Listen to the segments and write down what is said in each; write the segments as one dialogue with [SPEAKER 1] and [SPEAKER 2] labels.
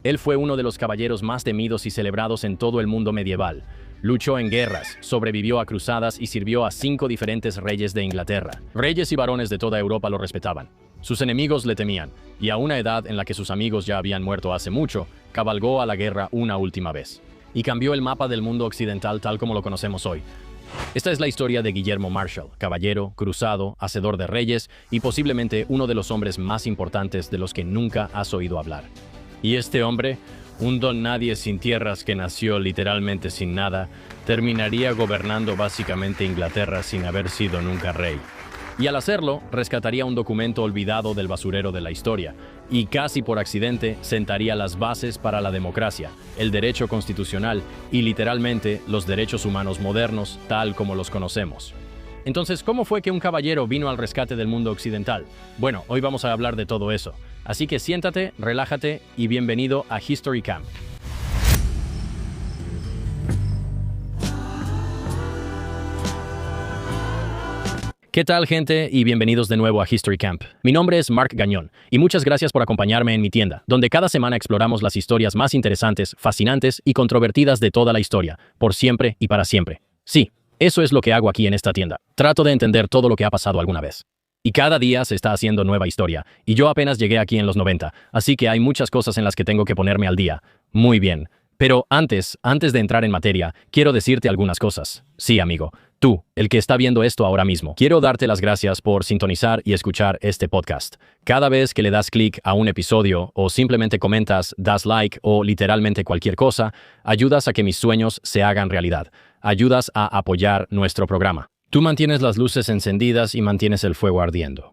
[SPEAKER 1] Él fue uno de los caballeros más temidos y celebrados en todo el mundo medieval. Luchó en guerras, sobrevivió a cruzadas y sirvió a 5 diferentes reyes de Inglaterra. Reyes y varones de toda Europa lo respetaban. Sus enemigos le temían, y a una edad en la que sus amigos ya habían muerto hace mucho, cabalgó a la guerra una última vez. Y cambió el mapa del mundo occidental tal como lo conocemos hoy. Esta es la historia de Guillermo Marshall, caballero, cruzado, hacedor de reyes y posiblemente uno de los hombres más importantes de los que nunca has oído hablar. Y este hombre, un don nadie sin tierras que nació literalmente sin nada, terminaría gobernando básicamente Inglaterra sin haber sido nunca rey. Y al hacerlo, rescataría un documento olvidado del basurero de la historia, y casi por accidente sentaría las bases para la democracia, el derecho constitucional y literalmente los derechos humanos modernos tal como los conocemos. Entonces, ¿cómo fue que un caballero vino al rescate del mundo occidental? Bueno, hoy vamos a hablar de todo eso. Así que siéntate, relájate y bienvenido a History Camp. ¿Qué tal, gente? Y bienvenidos de nuevo a History Camp. Mi nombre es Mark Gagnon, y muchas gracias por acompañarme en mi tienda, donde cada semana exploramos las historias más interesantes, fascinantes y controvertidas de toda la historia, por siempre y para siempre. Sí, eso es lo que hago aquí en esta tienda. Trato de entender todo lo que ha pasado alguna vez. Y cada día se está haciendo nueva historia, y yo apenas llegué aquí en los 90, así que hay muchas cosas en las que tengo que ponerme al día. Muy bien. Pero antes de entrar en materia, quiero decirte algunas cosas. Sí, amigo. Tú, el que está viendo esto ahora mismo, quiero darte las gracias por sintonizar y escuchar este podcast. Cada vez que le das clic a un episodio o simplemente comentas, das like o literalmente cualquier cosa, ayudas a que mis sueños se hagan realidad. Ayudas a apoyar nuestro programa. Tú mantienes las luces encendidas y mantienes el fuego ardiendo.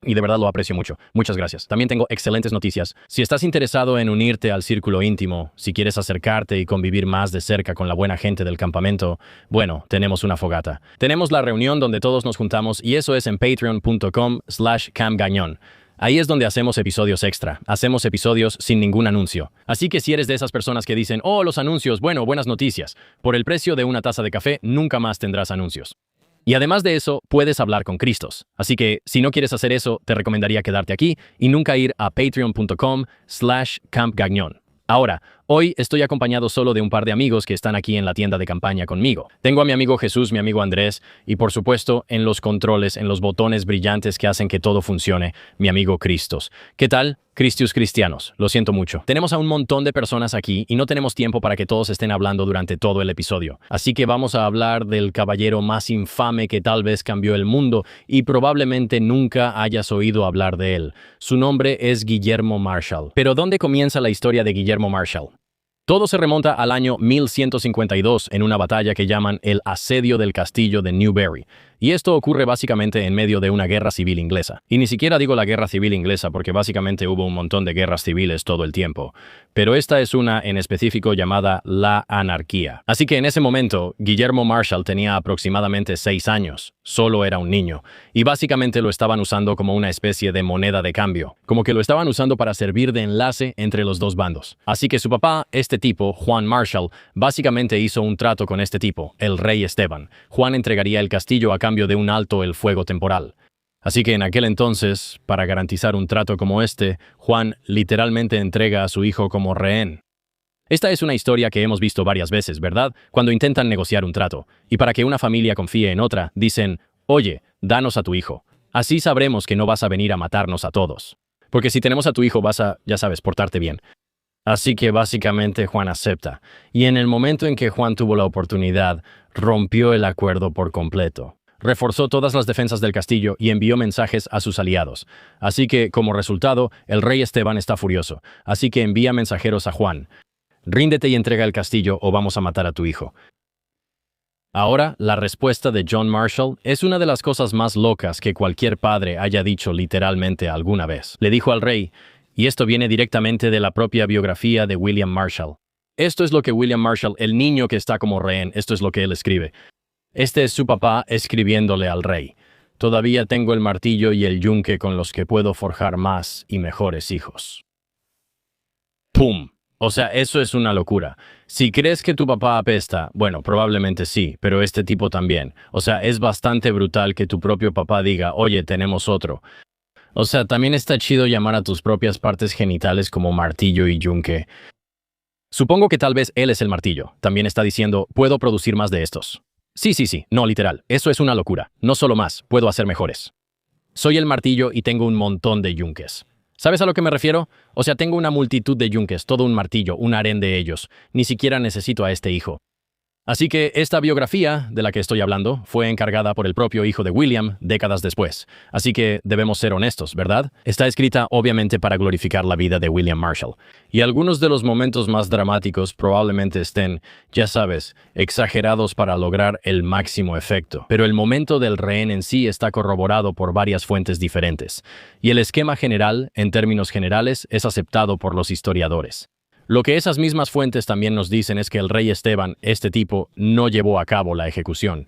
[SPEAKER 1] Y de verdad lo aprecio mucho. Muchas gracias. También tengo excelentes noticias. Si estás interesado en unirte al círculo íntimo, si quieres acercarte y convivir más de cerca con la buena gente del campamento, bueno, tenemos una fogata. Tenemos la reunión donde todos nos juntamos y eso es en patreon.com/campgagnon. Ahí es donde hacemos episodios extra. Hacemos episodios sin ningún anuncio. Así que si eres de esas personas que dicen, oh, los anuncios, bueno, buenas noticias. Por el precio de una taza de café, nunca más tendrás anuncios. Y además de eso, puedes hablar con Cristos. Así que, si no quieres hacer eso, te recomendaría quedarte aquí y nunca ir a patreon.com/campgagnon. Ahora, hoy estoy acompañado solo de un par de amigos que están aquí en la tienda de campaña conmigo. Tengo a mi amigo Jesús, mi amigo Andrés, y por supuesto, en los controles, en los botones brillantes que hacen que todo funcione, mi amigo Cristos. ¿Qué tal? Cristius Cristianos, lo siento mucho. Tenemos a un montón de personas aquí y no tenemos tiempo para que todos estén hablando durante todo el episodio. Así que vamos a hablar del caballero más infame que tal vez cambió el mundo y probablemente nunca hayas oído hablar de él. Su nombre es Guillermo Marshall. Pero ¿dónde comienza la historia de Guillermo Marshall? Todo se remonta al año 1152 en una batalla que llaman el Asedio del Castillo de Newbury. Y esto ocurre básicamente en medio de una guerra civil inglesa. Y ni siquiera digo la guerra civil inglesa porque básicamente hubo un montón de guerras civiles todo el tiempo. Pero esta es una en específico llamada la anarquía. Así que en ese momento, Guillermo Marshall tenía aproximadamente 6 años. Solo era un niño. Y básicamente lo estaban usando como una especie de moneda de cambio. Como que lo estaban usando para servir de enlace entre los dos bandos. Así que su papá, este tipo, Juan Marshall, básicamente hizo un trato con este tipo, el rey Esteban. Juan entregaría el castillo a cambio de un alto el fuego temporal. Así que en aquel entonces, para garantizar un trato como este, Juan literalmente entrega a su hijo como rehén. Esta es una historia que hemos visto varias veces, ¿verdad? Cuando intentan negociar un trato. Y para que una familia confíe en otra, dicen, oye, danos a tu hijo. Así sabremos que no vas a venir a matarnos a todos. Porque si tenemos a tu hijo vas a, ya sabes, portarte bien. Así que básicamente Juan acepta. Y en el momento en que Juan tuvo la oportunidad, rompió el acuerdo por completo. Reforzó todas las defensas del castillo y envió mensajes a sus aliados. Así que, como resultado, el rey Esteban está furioso. Así que envía mensajeros a Juan. Ríndete y entrega el castillo o vamos a matar a tu hijo. Ahora, la respuesta de John Marshall es una de las cosas más locas que cualquier padre haya dicho literalmente alguna vez. Le dijo al rey, y esto viene directamente de la propia biografía de William Marshall. Esto es lo que William Marshall, el niño que está como rehén, esto es lo que él escribe. Este es su papá escribiéndole al rey. Todavía tengo el martillo y el yunque con los que puedo forjar más y mejores hijos. ¡Pum! O sea, eso es una locura. Si crees que tu papá apesta, bueno, probablemente sí, pero este tipo también. O sea, es bastante brutal que tu propio papá diga, oye, tenemos otro. O sea, también está chido llamar a tus propias partes genitales como martillo y yunque. Supongo que tal vez él es el martillo. También está diciendo, puedo producir más de estos. Sí, sí, sí, no literal. Eso es una locura. No solo más, puedo hacer mejores. Soy el martillo y tengo un montón de yunques. ¿Sabes a lo que me refiero? O sea, tengo una multitud de yunques, todo un martillo, un harén de ellos. Ni siquiera necesito a este hijo. Así que esta biografía de la que estoy hablando fue encargada por el propio hijo de William décadas después. Así que debemos ser honestos, ¿verdad? Está escrita obviamente para glorificar la vida de William Marshall. Y algunos de los momentos más dramáticos probablemente estén, ya sabes, exagerados para lograr el máximo efecto. Pero el momento del rehén en sí está corroborado por varias fuentes diferentes. Y el esquema general, en términos generales, es aceptado por los historiadores. Lo que esas mismas fuentes también nos dicen es que el rey Esteban, este tipo, no llevó a cabo la ejecución.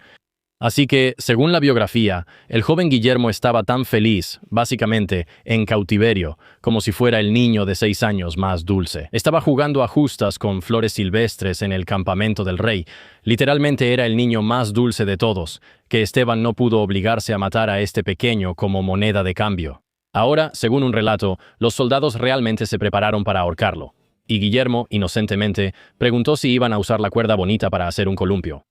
[SPEAKER 1] Así que, según la biografía, el joven Guillermo estaba tan feliz, básicamente, en cautiverio, como si fuera el niño de 6 años más dulce. Estaba jugando a justas con flores silvestres en el campamento del rey. Literalmente era el niño más dulce de todos, que Esteban no pudo obligarse a matar a este pequeño como moneda de cambio. Ahora, según un relato, los soldados realmente se prepararon para ahorcarlo. Y Guillermo, inocentemente, preguntó si iban a usar la cuerda bonita para hacer un columpio.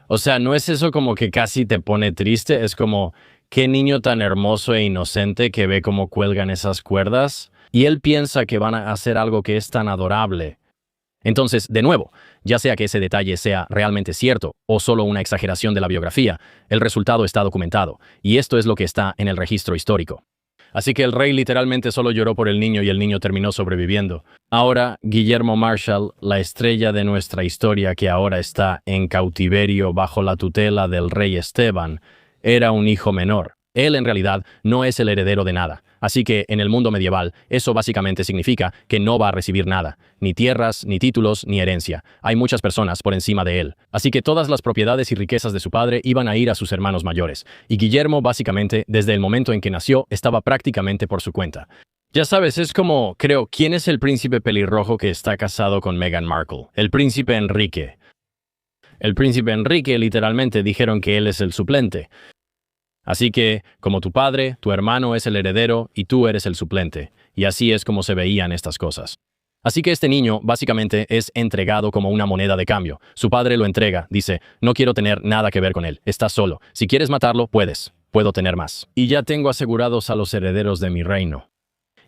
[SPEAKER 1] O sea, ¿no es eso como que casi te pone triste? Es como, qué niño tan hermoso e inocente que ve cómo cuelgan esas cuerdas, y él piensa que van a hacer algo que es tan adorable. Entonces, de nuevo, ya sea que ese detalle sea realmente cierto o solo una exageración de la biografía, el resultado está documentado, y esto es lo que está en el registro histórico. Así que el rey literalmente solo lloró por el niño y el niño terminó sobreviviendo. Ahora, Guillermo Marshall, la estrella de nuestra historia que ahora está en cautiverio bajo la tutela del rey Esteban, era un hijo menor. Él en realidad no es el heredero de nada. Así que en el mundo medieval, eso básicamente significa que no va a recibir nada, ni tierras, ni títulos, ni herencia. Hay muchas personas por encima de él. Así que todas las propiedades y riquezas de su padre iban a ir a sus hermanos mayores. Y Guillermo básicamente, desde el momento en que nació, estaba prácticamente por su cuenta. Ya sabes, es como, creo, ¿quién es el príncipe pelirrojo que está casado con Meghan Markle? El príncipe Enrique. El príncipe Enrique literalmente dijeron que él es el suplente. Así que, como tu padre, tu hermano es el heredero y tú eres el suplente. Y así es como se veían estas cosas. Así que este niño, básicamente, es entregado como una moneda de cambio. Su padre lo entrega, dice, no quiero tener nada que ver con él, estás solo. Si quieres matarlo, puedes. Puedo tener más. Y ya tengo asegurados a los herederos de mi reino.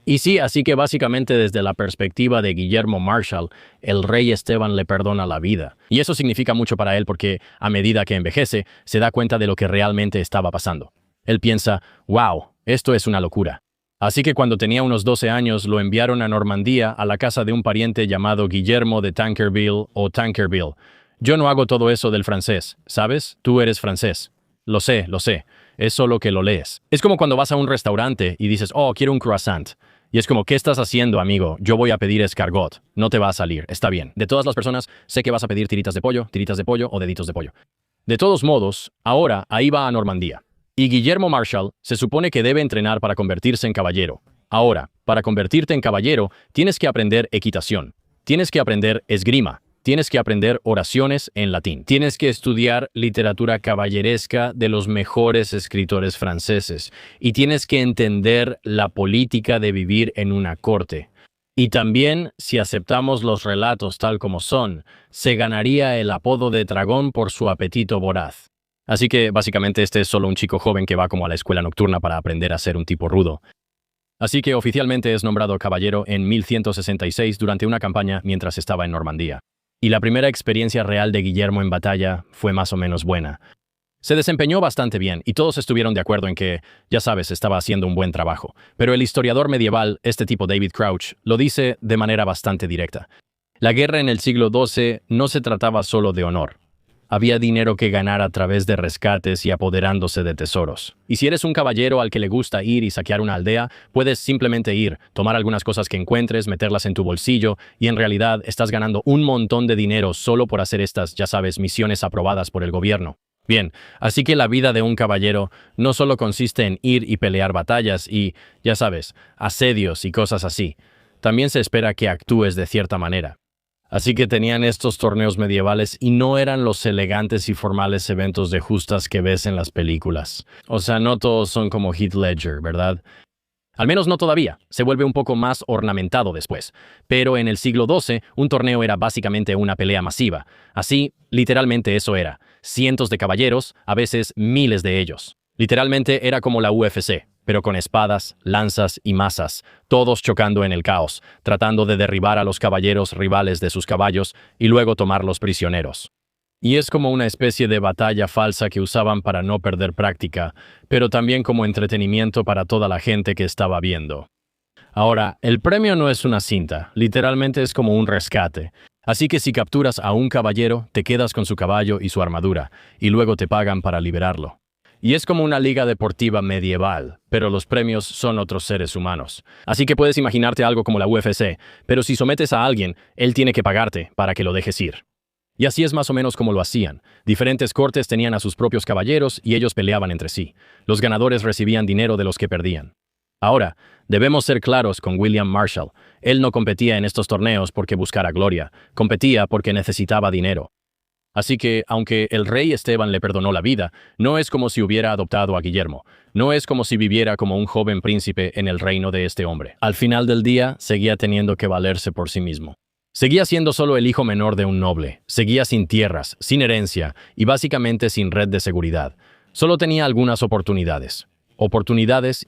[SPEAKER 1] Y sí, así que básicamente desde la perspectiva de Guillermo Marshall, el rey Esteban le perdona la vida. Y eso significa mucho para él porque, a medida que envejece, se da cuenta de lo que realmente estaba pasando. Él piensa, wow, esto es una locura. Así que cuando tenía unos 12 años lo enviaron a Normandía a la casa de un pariente llamado Guillermo de Tancarville o Tankerville. Yo no hago todo eso del francés, ¿sabes? Tú eres francés. Lo sé, es solo que lo lees. Es como cuando vas a un restaurante y dices, oh, quiero un croissant. Y es como, ¿qué estás haciendo, amigo? Yo voy a pedir escargot. No te va a salir, está bien. De todas las personas, sé que vas a pedir tiritas de pollo o deditos de pollo. De todos modos, ahora ahí va a Normandía. Y Guillermo Marshall se supone que debe entrenar para convertirse en caballero. Ahora, para convertirte en caballero, tienes que aprender equitación. Tienes que aprender esgrima. Tienes que aprender oraciones en latín. Tienes que estudiar literatura caballeresca de los mejores escritores franceses. Y tienes que entender la política de vivir en una corte. Y también, si aceptamos los relatos tal como son, se ganaría el apodo de dragón por su apetito voraz. Así que, básicamente, este es solo un chico joven que va como a la escuela nocturna para aprender a ser un tipo rudo. Así que oficialmente es nombrado caballero en 1166 durante una campaña mientras estaba en Normandía. Y la primera experiencia real de Guillermo en batalla fue más o menos buena. Se desempeñó bastante bien y todos estuvieron de acuerdo en que, ya sabes, estaba haciendo un buen trabajo. Pero el historiador medieval, este tipo David Crouch, lo dice de manera bastante directa. La guerra en el siglo XII no se trataba solo de honor. Había dinero que ganar a través de rescates y apoderándose de tesoros. Y si eres un caballero al que le gusta ir y saquear una aldea, puedes simplemente ir, tomar algunas cosas que encuentres, meterlas en tu bolsillo, y en realidad estás ganando un montón de dinero solo por hacer estas, ya sabes, misiones aprobadas por el gobierno. Bien, así que la vida de un caballero no solo consiste en ir y pelear batallas y, ya sabes, asedios y cosas así. También se espera que actúes de cierta manera. Así que tenían estos torneos medievales y no eran los elegantes y formales eventos de justas que ves en las películas. O sea, no todos son como Heath Ledger, ¿verdad? Al menos no todavía, se vuelve un poco más ornamentado después. Pero en el siglo XII, un torneo era básicamente una pelea masiva. Así, literalmente eso era. Cientos de caballeros, a veces miles de ellos. Literalmente era como la UFC, pero con espadas, lanzas y mazas, todos chocando en el caos, tratando de derribar a los caballeros rivales de sus caballos y luego tomarlos prisioneros. Y es como una especie de batalla falsa que usaban para no perder práctica, pero también como entretenimiento para toda la gente que estaba viendo. Ahora, el premio no es una cinta, literalmente es como un rescate. Así que si capturas a un caballero, te quedas con su caballo y su armadura, y luego te pagan para liberarlo. Y es como una liga deportiva medieval, pero los premios son otros seres humanos. Así que puedes imaginarte algo como la UFC, pero si sometes a alguien, él tiene que pagarte para que lo dejes ir. Y así es más o menos como lo hacían. Diferentes cortes tenían a sus propios caballeros y ellos peleaban entre sí. Los ganadores recibían dinero de los que perdían. Ahora, debemos ser claros con William Marshall. Él no competía en estos torneos porque buscara gloria, competía porque necesitaba dinero. Así que, aunque el rey Esteban le perdonó la vida, no es como si hubiera adoptado a Guillermo. No es como si viviera como un joven príncipe en el reino de este hombre. Al final del día, seguía teniendo que valerse por sí mismo. Seguía siendo solo el hijo menor de un noble, seguía sin tierras, sin herencia y básicamente sin red de seguridad. Solo tenía algunas oportunidades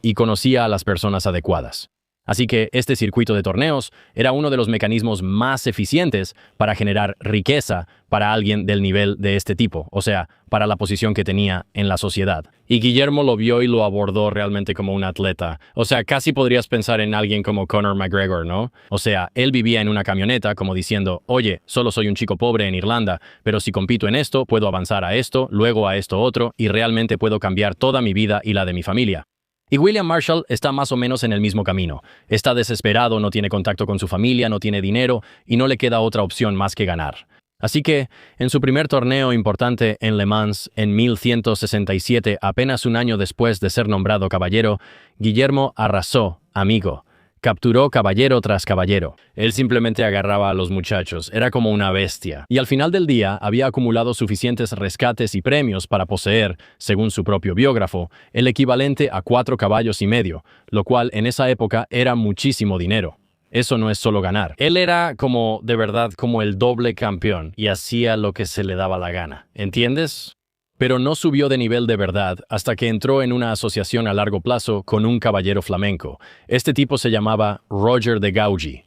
[SPEAKER 1] y conocía a las personas adecuadas. Así que este circuito de torneos era uno de los mecanismos más eficientes para generar riqueza para alguien del nivel de este tipo, o sea, para la posición que tenía en la sociedad. Y Guillermo lo vio y lo abordó realmente como un atleta. O sea, casi podrías pensar en alguien como Conor McGregor, ¿no? O sea, él vivía en una camioneta como diciendo, oye, solo soy un chico pobre en Irlanda, pero si compito en esto, puedo avanzar a esto, luego a esto otro, y realmente puedo cambiar toda mi vida y la de mi familia. Y William Marshall está más o menos en el mismo camino. Está desesperado, no tiene contacto con su familia, no tiene dinero y no le queda otra opción más que ganar. Así que, en su primer torneo importante en Le Mans en 1167, apenas un año después de ser nombrado caballero, Guillermo arrasó, amigo. Capturó caballero tras caballero. Él simplemente agarraba a los muchachos, era como una bestia. Y al final del día había acumulado suficientes rescates y premios para poseer, según su propio biógrafo, el equivalente a 4 caballos y medio, lo cual en esa época era muchísimo dinero. Eso no es solo ganar. Él era como, de verdad, como el doble campeón y hacía lo que se le daba la gana. ¿Entiendes? Pero no subió de nivel de verdad hasta que entró en una asociación a largo plazo con un caballero flamenco. Este tipo se llamaba Roger de Gaugy.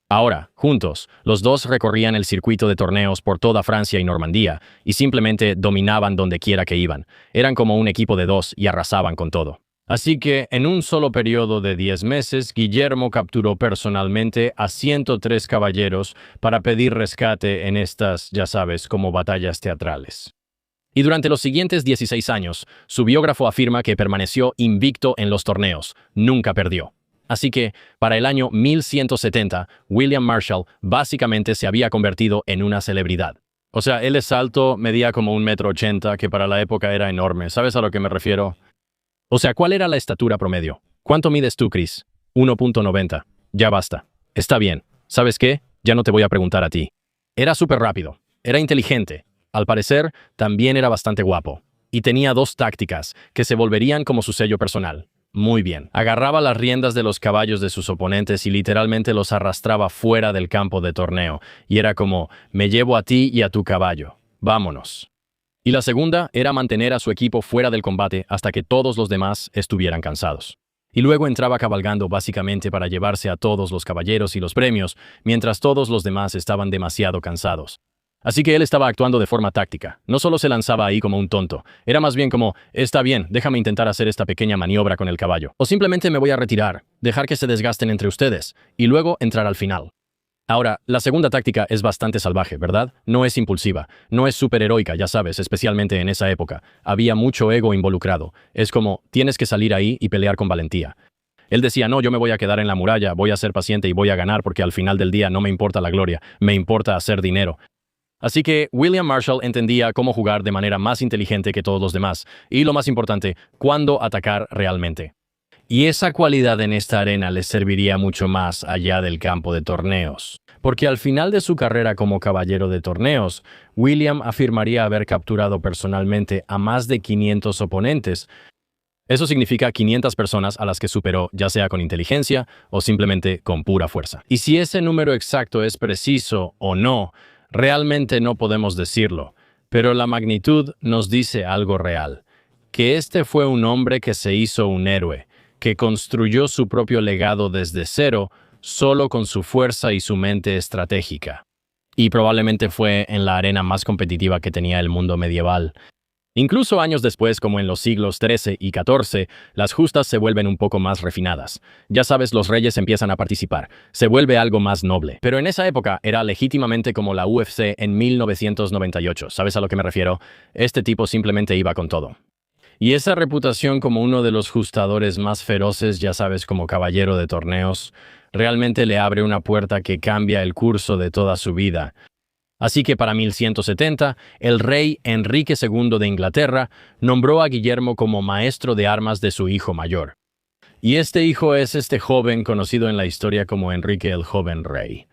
[SPEAKER 1] Ahora, juntos, los dos recorrían el circuito de torneos por toda Francia y Normandía y simplemente dominaban donde quiera que iban. Eran como un equipo de 2 y arrasaban con todo. Así que, en un solo periodo de 10 meses, Guillermo capturó personalmente a 103 caballeros para pedir rescate en estas, ya sabes, como batallas teatrales. Y durante los siguientes 16 años, su biógrafo afirma que permaneció invicto en los torneos, nunca perdió. Así que, para el año 1170, William Marshall básicamente se había convertido en una celebridad. O sea, él es alto, medía como 1,80 m, que para la época era enorme. ¿Sabes a lo que me refiero? O sea, ¿cuál era la estatura promedio? ¿Cuánto mides tú, Chris? 1,90. Ya basta. Está bien. ¿Sabes qué? Ya no te voy a preguntar a ti. Era súper rápido. Era inteligente. Al parecer, también era bastante guapo. Y tenía 2 tácticas, que se volverían como su sello personal. Muy bien. Agarraba las riendas de los caballos de sus oponentes y literalmente los arrastraba fuera del campo de torneo. Y era como, me llevo a ti y a tu caballo. Vámonos. Y la segunda era mantener a su equipo fuera del combate hasta que todos los demás estuvieran cansados. Y luego entraba cabalgando básicamente para llevarse a todos los caballeros y los premios, mientras todos los demás estaban demasiado cansados. Así que él estaba actuando de forma táctica. No solo se lanzaba ahí como un tonto, era más bien como, está bien, déjame intentar hacer esta pequeña maniobra con el caballo. O simplemente me voy a retirar, dejar que se desgasten entre ustedes, y luego entrar al final. Ahora, la segunda táctica es bastante salvaje, ¿verdad? No es impulsiva, no es superheroica, ya sabes, especialmente en esa época. Había mucho ego involucrado. Es como, tienes que salir ahí y pelear con valentía. Él decía, no, yo me voy a quedar en la muralla, voy a ser paciente y voy a ganar porque al final del día no me importa la gloria, me importa hacer dinero. Así que William Marshall entendía cómo jugar de manera más inteligente que todos los demás, y lo más importante, cuándo atacar realmente. Y esa cualidad en esta arena le serviría mucho más allá del campo de torneos. Porque al final de su carrera como caballero de torneos, William afirmaría haber capturado personalmente a más de 500 oponentes, Eso significa 500 personas a las que superó, ya sea con inteligencia o simplemente con pura fuerza. Y si ese número exacto es preciso o no, realmente no podemos decirlo, pero la magnitud nos dice algo real, que este fue un hombre que se hizo un héroe, que construyó su propio legado desde cero, solo con su fuerza y su mente estratégica. Y probablemente fue en la arena más competitiva que tenía el mundo medieval. Incluso años después, como en los siglos XIII y XIV, las justas se vuelven un poco más refinadas. Ya sabes, los reyes empiezan a participar, se vuelve algo más noble. Pero en esa época era legítimamente como la UFC en 1998, ¿sabes a lo que me refiero? Este tipo simplemente iba con todo. Y esa reputación como uno de los justadores más feroces, ya sabes, como caballero de torneos, realmente le abre una puerta que cambia el curso de toda su vida. Así que para 1170, el rey Enrique II de Inglaterra nombró a Guillermo como maestro de armas de su hijo mayor. Y este hijo es este joven conocido en la historia como Enrique el Joven Rey.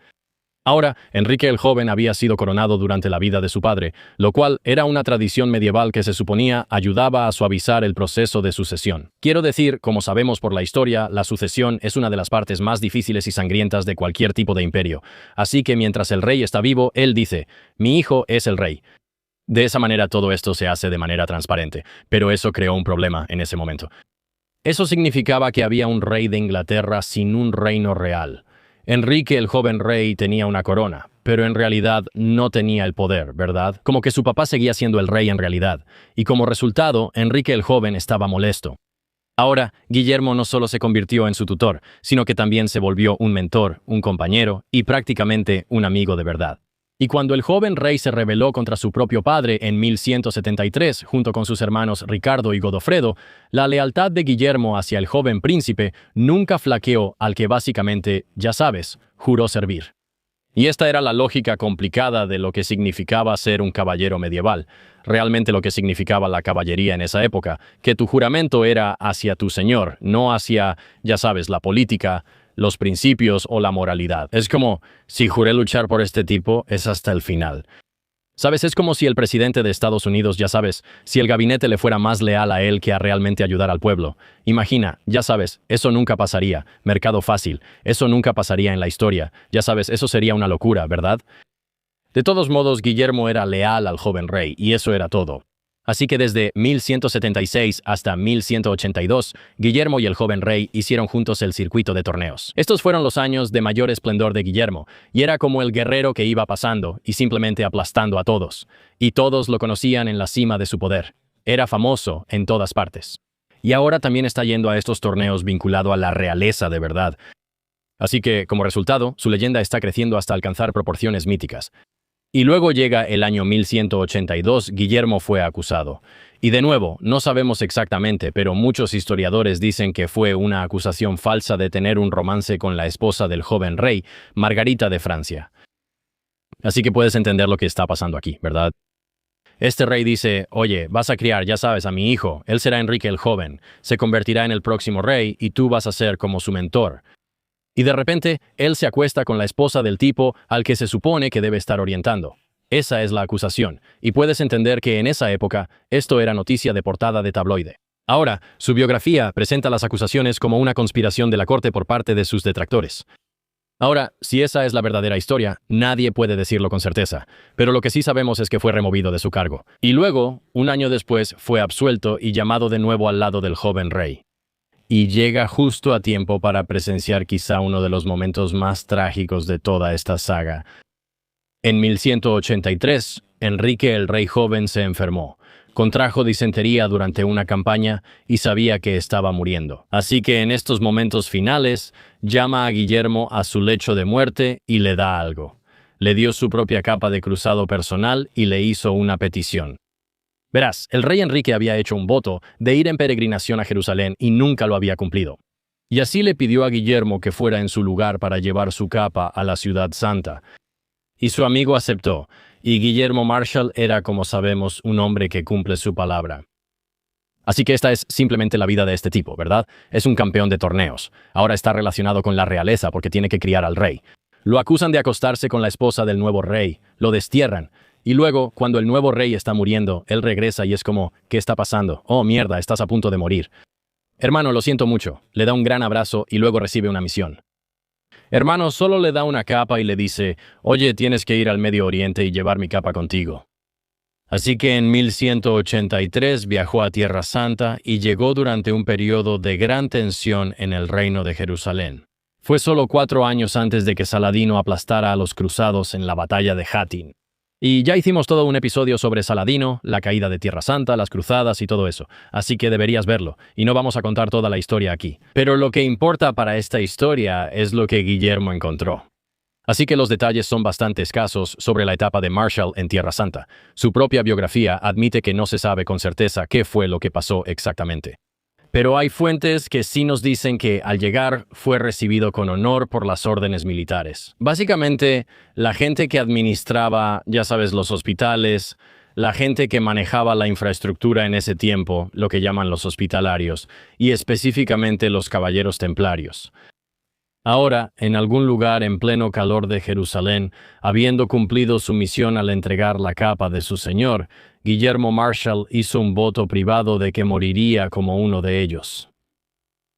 [SPEAKER 1] Ahora, Enrique el Joven había sido coronado durante la vida de su padre, lo cual era una tradición medieval que se suponía ayudaba a suavizar el proceso de sucesión. Quiero decir, como sabemos por la historia, la sucesión es una de las partes más difíciles y sangrientas de cualquier tipo de imperio. Así que mientras el rey está vivo, él dice, mi hijo es el rey. De esa manera todo esto se hace de manera transparente, pero eso creó un problema en ese momento. Eso significaba que había un rey de Inglaterra sin un reino real. Enrique el Joven Rey tenía una corona, pero en realidad no tenía el poder, ¿verdad? Como que su papá seguía siendo el rey en realidad, y como resultado, Enrique el Joven estaba molesto. Ahora, Guillermo no solo se convirtió en su tutor, sino que también se volvió un mentor, un compañero y prácticamente un amigo de verdad. Y cuando el joven rey se rebeló contra su propio padre en 1173, junto con sus hermanos Ricardo y Godofredo, la lealtad de Guillermo hacia el joven príncipe nunca flaqueó al que básicamente, ya sabes, juró servir. Y esta era la lógica complicada de lo que significaba ser un caballero medieval, realmente lo que significaba la caballería en esa época, que tu juramento era hacia tu señor, no hacia, ya sabes, la política, los principios o la moralidad. Es como, si juré luchar por este tipo, es hasta el final. ¿Sabes? Es como si el presidente de Estados Unidos, ya sabes, si el gabinete le fuera más leal a él que a realmente ayudar al pueblo. Imagina, ya sabes, eso nunca pasaría. Mercado fácil, eso nunca pasaría en la historia. Ya sabes, eso sería una locura, ¿verdad? De todos modos, Guillermo era leal al joven rey, y eso era todo. Así que desde 1176 hasta 1182, Guillermo y el joven rey hicieron juntos el circuito de torneos. Estos fueron los años de mayor esplendor de Guillermo, y era como el guerrero que iba pasando y simplemente aplastando a todos. Y todos lo conocían en la cima de su poder. Era famoso en todas partes. Y ahora también está yendo a estos torneos vinculado a la realeza de verdad. Así que, como resultado, su leyenda está creciendo hasta alcanzar proporciones míticas. Y luego llega el año 1182, Guillermo fue acusado. Y de nuevo, no sabemos exactamente, pero muchos historiadores dicen que fue una acusación falsa de tener un romance con la esposa del joven rey, Margarita de Francia. Así que puedes entender lo que está pasando aquí, ¿verdad? Este rey dice, oye, vas a criar, ya sabes, a mi hijo, él será Enrique el Joven, se convertirá en el próximo rey y tú vas a ser como su mentor. Y de repente, él se acuesta con la esposa del tipo al que se supone que debe estar orientando. Esa es la acusación, y puedes entender que en esa época, esto era noticia de portada de tabloide. Ahora, su biografía presenta las acusaciones como una conspiración de la corte por parte de sus detractores. Ahora, si esa es la verdadera historia, nadie puede decirlo con certeza, pero lo que sí sabemos es que fue removido de su cargo. Y luego, un año después, fue absuelto y llamado de nuevo al lado del joven rey. Y llega justo a tiempo para presenciar quizá uno de los momentos más trágicos de toda esta saga. En 1183, Enrique el Rey Joven se enfermó, contrajo disentería durante una campaña y sabía que estaba muriendo. Así que en estos momentos finales, llama a Guillermo a su lecho de muerte y le da algo. Le dio su propia capa de cruzado personal y le hizo una petición. Verás, el rey Enrique había hecho un voto de ir en peregrinación a Jerusalén y nunca lo había cumplido. Y así le pidió a Guillermo que fuera en su lugar para llevar su capa a la ciudad santa. Y su amigo aceptó, y Guillermo Marshall era, como sabemos, un hombre que cumple su palabra. Así que esta es simplemente la vida de este tipo, ¿verdad? Es un campeón de torneos. Ahora está relacionado con la realeza porque tiene que criar al rey. Lo acusan de acostarse con la esposa del nuevo rey, lo destierran. Y luego, cuando el nuevo rey está muriendo, él regresa y es como, ¿qué está pasando? Oh, mierda, estás a punto de morir. Hermano, lo siento mucho. Le da un gran abrazo y luego recibe una misión. Hermano solo le da una capa y le dice, oye, tienes que ir al Medio Oriente y llevar mi capa contigo. Así que en 1183 viajó a Tierra Santa y llegó durante un periodo de gran tensión en el reino de Jerusalén. Fue solo 4 años antes de que Saladino aplastara a los cruzados en la batalla de Hattin. Y ya hicimos todo un episodio sobre Saladino, la caída de Tierra Santa, las cruzadas y todo eso, así que deberías verlo, y no vamos a contar toda la historia aquí. Pero lo que importa para esta historia es lo que Guillermo encontró. Así que los detalles son bastante escasos sobre la etapa de Marshall en Tierra Santa. Su propia biografía admite que no se sabe con certeza qué fue lo que pasó exactamente. Pero hay fuentes que sí nos dicen que al llegar fue recibido con honor por las órdenes militares. Básicamente, la gente que administraba, ya sabes, los hospitales, la gente que manejaba la infraestructura en ese tiempo, lo que llaman los hospitalarios, y específicamente los caballeros templarios. Ahora, en algún lugar en pleno calor de Jerusalén, habiendo cumplido su misión al entregar la capa de su señor, Guillermo Marshall hizo un voto privado de que moriría como uno de ellos.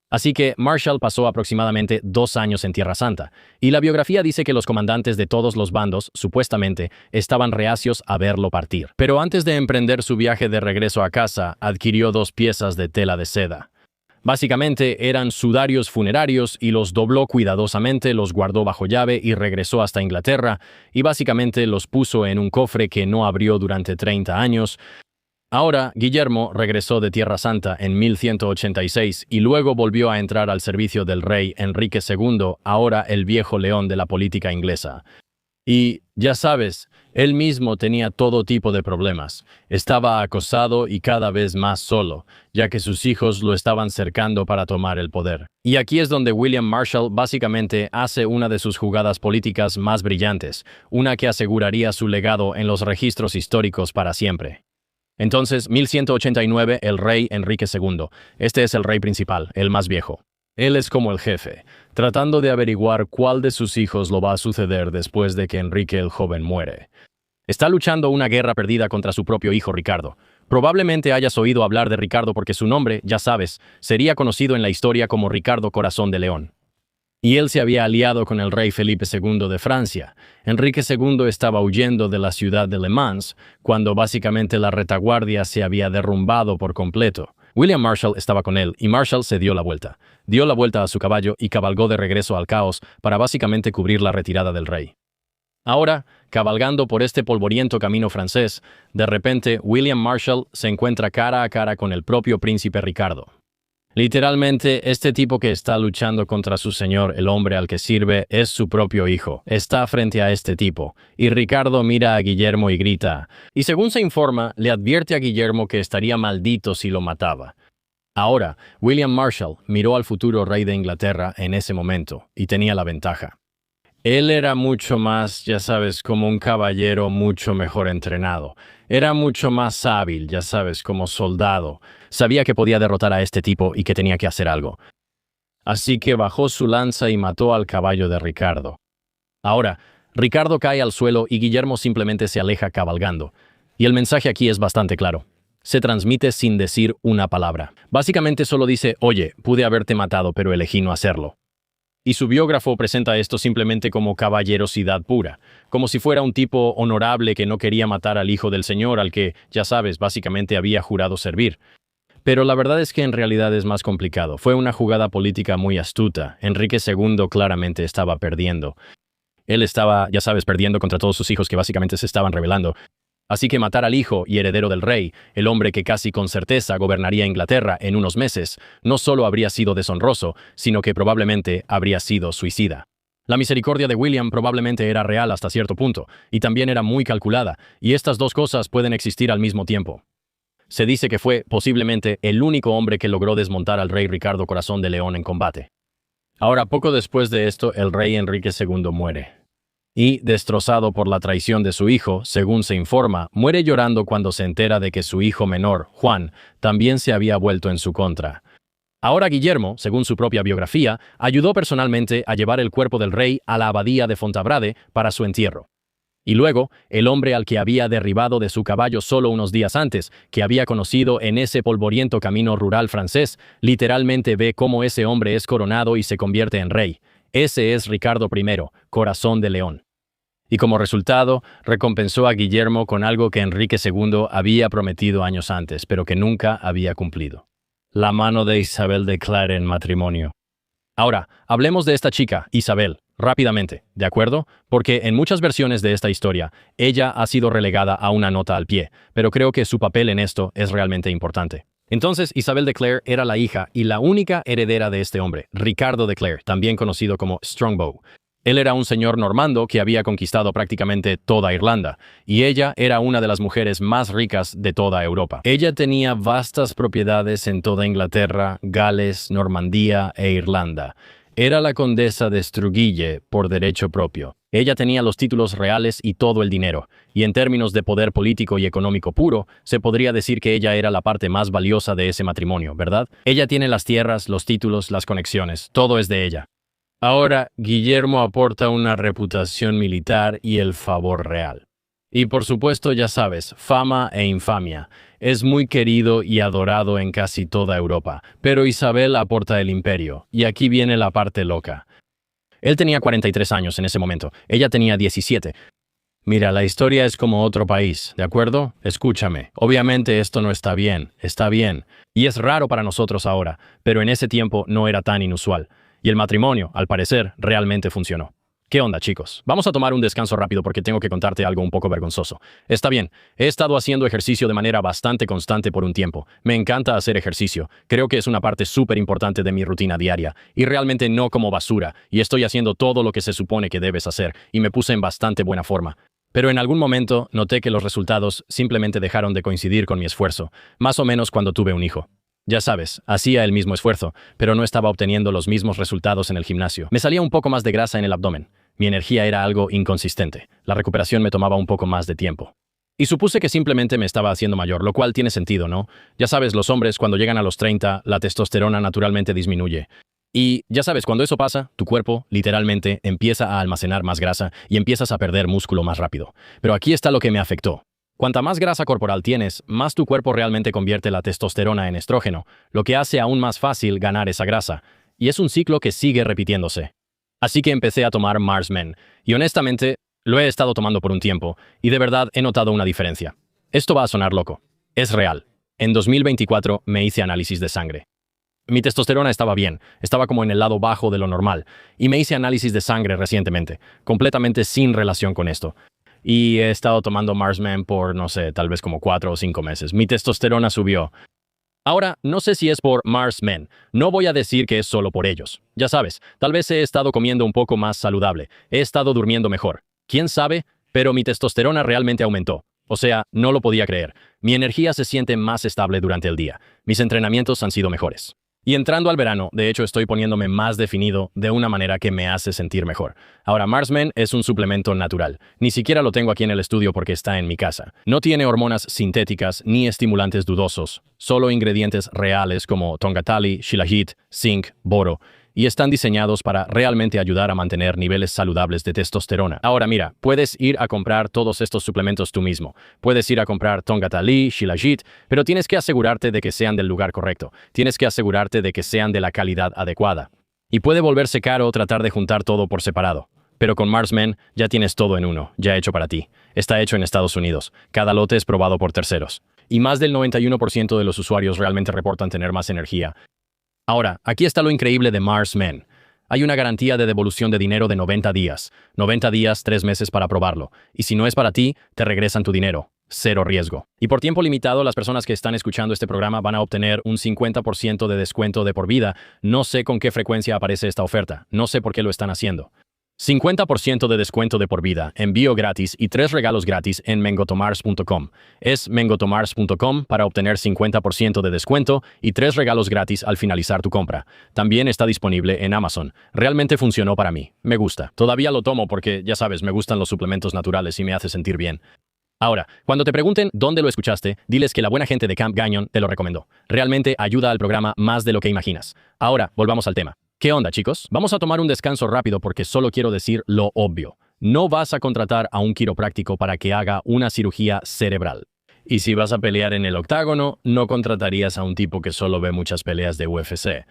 [SPEAKER 1] Así que Marshall pasó aproximadamente 2 años en Tierra Santa, y la biografía dice que los comandantes de todos los bandos, supuestamente, estaban reacios a verlo partir. Pero antes de emprender su viaje de regreso a casa, adquirió 2 piezas de tela de seda. Básicamente eran sudarios funerarios y los dobló cuidadosamente, los guardó bajo llave y regresó hasta Inglaterra y básicamente los puso en un cofre que no abrió durante 30 años. Ahora, Guillermo regresó de Tierra Santa en 1186 y luego volvió a entrar al servicio del rey Enrique II, ahora el viejo león de la política inglesa. Y, ya sabes, él mismo tenía todo tipo de problemas. Estaba acosado y cada vez más solo, ya que sus hijos lo estaban cercando para tomar el poder. Y aquí es donde William Marshall básicamente hace una de sus jugadas políticas más brillantes, una que aseguraría su legado en los registros históricos para siempre. Entonces, 1189, el rey Enrique II. Este es el rey principal, el más viejo. Él es como el jefe, tratando de averiguar cuál de sus hijos lo va a suceder después de que Enrique el joven muere. Está luchando una guerra perdida contra su propio hijo Ricardo. Probablemente hayas oído hablar de Ricardo porque su nombre, ya sabes, sería conocido en la historia como Ricardo Corazón de León. Y él se había aliado con el rey Felipe II de Francia. Enrique II estaba huyendo de la ciudad de Le Mans, cuando básicamente la retaguardia se había derrumbado por completo. William Marshall estaba con él y Marshall se dio la vuelta. Dio la vuelta a su caballo y cabalgó de regreso al caos para básicamente cubrir la retirada del rey. Ahora, cabalgando por este polvoriento camino francés, de repente William Marshall se encuentra cara a cara con el propio príncipe Ricardo. Literalmente, este tipo que está luchando contra su señor, el hombre al que sirve, es su propio hijo. Está frente a este tipo, y Ricardo mira a Guillermo y grita, y según se informa, le advierte a Guillermo que estaría maldito si lo mataba. Ahora, William Marshall miró al futuro rey de Inglaterra en ese momento, y tenía la ventaja. Él era mucho más, ya sabes, como un caballero mucho mejor entrenado. Era mucho más hábil, ya sabes, como soldado. Sabía que podía derrotar a este tipo y que tenía que hacer algo. Así que bajó su lanza y mató al caballo de Ricardo. Ahora, Ricardo cae al suelo y Guillermo simplemente se aleja cabalgando. Y el mensaje aquí es bastante claro. Se transmite sin decir una palabra. Básicamente solo dice, oye, pude haberte matado, pero elegí no hacerlo. Y su biógrafo presenta esto simplemente como caballerosidad pura, como si fuera un tipo honorable que no quería matar al hijo del señor al que, ya sabes, básicamente había jurado servir. Pero la verdad es que en realidad es más complicado. Fue una jugada política muy astuta. Enrique II claramente estaba perdiendo. Él estaba, ya sabes, perdiendo contra todos sus hijos que básicamente se estaban rebelando. Así que matar al hijo y heredero del rey, el hombre que casi con certeza gobernaría Inglaterra en unos meses, no solo habría sido deshonroso, sino que probablemente habría sido suicida. La misericordia de William probablemente era real hasta cierto punto, y también era muy calculada, y estas dos cosas pueden existir al mismo tiempo. Se dice que fue, posiblemente, el único hombre que logró desmontar al rey Ricardo Corazón de León en combate. Ahora, poco después de esto, el rey Enrique II muere. Y, destrozado por la traición de su hijo, según se informa, muere llorando cuando se entera de que su hijo menor, Juan, también se había vuelto en su contra. Ahora Guillermo, según su propia biografía, ayudó personalmente a llevar el cuerpo del rey a la abadía de Fontabrade para su entierro. Y luego, el hombre al que había derribado de su caballo solo unos días antes, que había conocido en ese polvoriento camino rural francés, literalmente ve cómo ese hombre es coronado y se convierte en rey. Ese es Ricardo I, corazón de león. Y como resultado, recompensó a Guillermo con algo que Enrique II había prometido años antes, pero que nunca había cumplido: la mano de Isabel de Clare en matrimonio. Ahora, hablemos de esta chica, Isabel, rápidamente, ¿de acuerdo? Porque en muchas versiones de esta historia, ella ha sido relegada a una nota al pie, pero creo que su papel en esto es realmente importante. Entonces, Isabel de Clare era la hija y la única heredera de este hombre, Ricardo de Clare, también conocido como Strongbow. Él era un señor normando que había conquistado prácticamente toda Irlanda, y ella era una de las mujeres más ricas de toda Europa. Ella tenía vastas propiedades en toda Inglaterra, Gales, Normandía e Irlanda. Era la condesa de Struguille por derecho propio. Ella tenía los títulos reales y todo el dinero, y en términos de poder político y económico puro, se podría decir que ella era la parte más valiosa de ese matrimonio, ¿verdad? Ella tiene las tierras, los títulos, las conexiones, todo es de ella. Ahora, Guillermo aporta una reputación militar y el favor real. Y por supuesto, ya sabes, fama e infamia. Es muy querido y adorado en casi toda Europa, pero Isabel aporta el imperio, y aquí viene la parte loca. Él tenía 43 años en ese momento, ella tenía 17. Mira, la historia es como otro país, ¿de acuerdo? Escúchame, obviamente esto no está bien, y es raro para nosotros ahora, pero en ese tiempo no era tan inusual. Y el matrimonio, al parecer, realmente funcionó. ¿Qué onda, chicos? Vamos a tomar un descanso rápido porque tengo que contarte algo un poco vergonzoso. Está bien, he estado haciendo ejercicio de manera bastante constante por un tiempo. Me encanta hacer ejercicio. Creo que es una parte súper importante de mi rutina diaria. Y realmente no como basura. Y estoy haciendo todo lo que se supone que debes hacer. Y me puse en bastante buena forma. Pero en algún momento noté que los resultados simplemente dejaron de coincidir con mi esfuerzo. Más o menos cuando tuve un hijo. Ya sabes, hacía el mismo esfuerzo, pero no estaba obteniendo los mismos resultados en el gimnasio. Me salía un poco más de grasa en el abdomen. Mi energía era algo inconsistente. La recuperación me tomaba un poco más de tiempo. Y supuse que simplemente me estaba haciendo mayor, lo cual tiene sentido, ¿no? Ya sabes, los hombres cuando llegan a los 30, la testosterona naturalmente disminuye. Y ya sabes, cuando eso pasa, tu cuerpo, literalmente, empieza a almacenar más grasa y empiezas a perder músculo más rápido. Pero aquí está lo que me afectó. Cuanta más grasa corporal tienes, más tu cuerpo realmente convierte la testosterona en estrógeno, lo que hace aún más fácil ganar esa grasa. Y es un ciclo que sigue repitiéndose. Así que empecé a tomar Mars Men, y honestamente, lo he estado tomando por un tiempo, y de verdad he notado una diferencia. Esto va a sonar loco. Es real. En 2024 me hice análisis de sangre. Mi testosterona estaba bien, estaba como en el lado bajo de lo normal, y me hice análisis de sangre recientemente, completamente sin relación con esto. Y he estado tomando Mars Men por, no sé, tal vez como 4 o 5 meses. Mi testosterona subió. Ahora, no sé si es por Mars Men. No voy a decir que es solo por ellos. Ya sabes, tal vez he estado comiendo un poco más saludable. He estado durmiendo mejor. ¿Quién sabe? Pero mi testosterona realmente aumentó. O sea, no lo podía creer. Mi energía se siente más estable durante el día. Mis entrenamientos han sido mejores. Y entrando al verano, de hecho estoy poniéndome más definido de una manera que me hace sentir mejor. Ahora, Mars Men es un suplemento natural. Ni siquiera lo tengo aquí en el estudio porque está en mi casa. No tiene hormonas sintéticas ni estimulantes dudosos. Solo ingredientes reales como tongatali, shilajit, zinc, boro. Y están diseñados para realmente ayudar a mantener niveles saludables de testosterona. Ahora mira, puedes ir a comprar todos estos suplementos tú mismo. Puedes ir a comprar tongatali, shilajit, pero tienes que asegurarte de que sean del lugar correcto. Tienes que asegurarte de que sean de la calidad adecuada. Y puede volverse caro tratar de juntar todo por separado. Pero con Mars Men ya tienes todo en uno, ya hecho para ti. Está hecho en Estados Unidos. Cada lote es probado por terceros. Y más del 91% de los usuarios realmente reportan tener más energía. Ahora, aquí está lo increíble de Mars Men. Hay una garantía de devolución de dinero de 90 días. 90 días, 3 meses para probarlo. Y si no es para ti, te regresan tu dinero. Cero riesgo. Y por tiempo limitado, las personas que están escuchando este programa van a obtener un 50% de descuento de por vida. No sé con qué frecuencia aparece esta oferta. No sé por qué lo están haciendo. 50% de descuento de por vida, envío gratis y 3 regalos gratis en mengotomars.com. Es mengotomars.com para obtener 50% de descuento y 3 regalos gratis al finalizar tu compra. También está disponible en Amazon. Realmente funcionó para mí. Me gusta. Todavía lo tomo porque, ya sabes, me gustan los suplementos naturales y me hace sentir bien. Ahora, cuando te pregunten dónde lo escuchaste, diles que la buena gente de Camp Gagnon te lo recomendó. Realmente ayuda al programa más de lo que imaginas. Ahora, volvamos al tema. ¿Qué onda, chicos? Vamos a tomar un descanso rápido porque solo quiero decir lo obvio. No vas a contratar a un quiropráctico para que haga una cirugía cerebral. Y si vas a pelear en el octágono, no contratarías a un tipo que solo ve muchas peleas de UFC.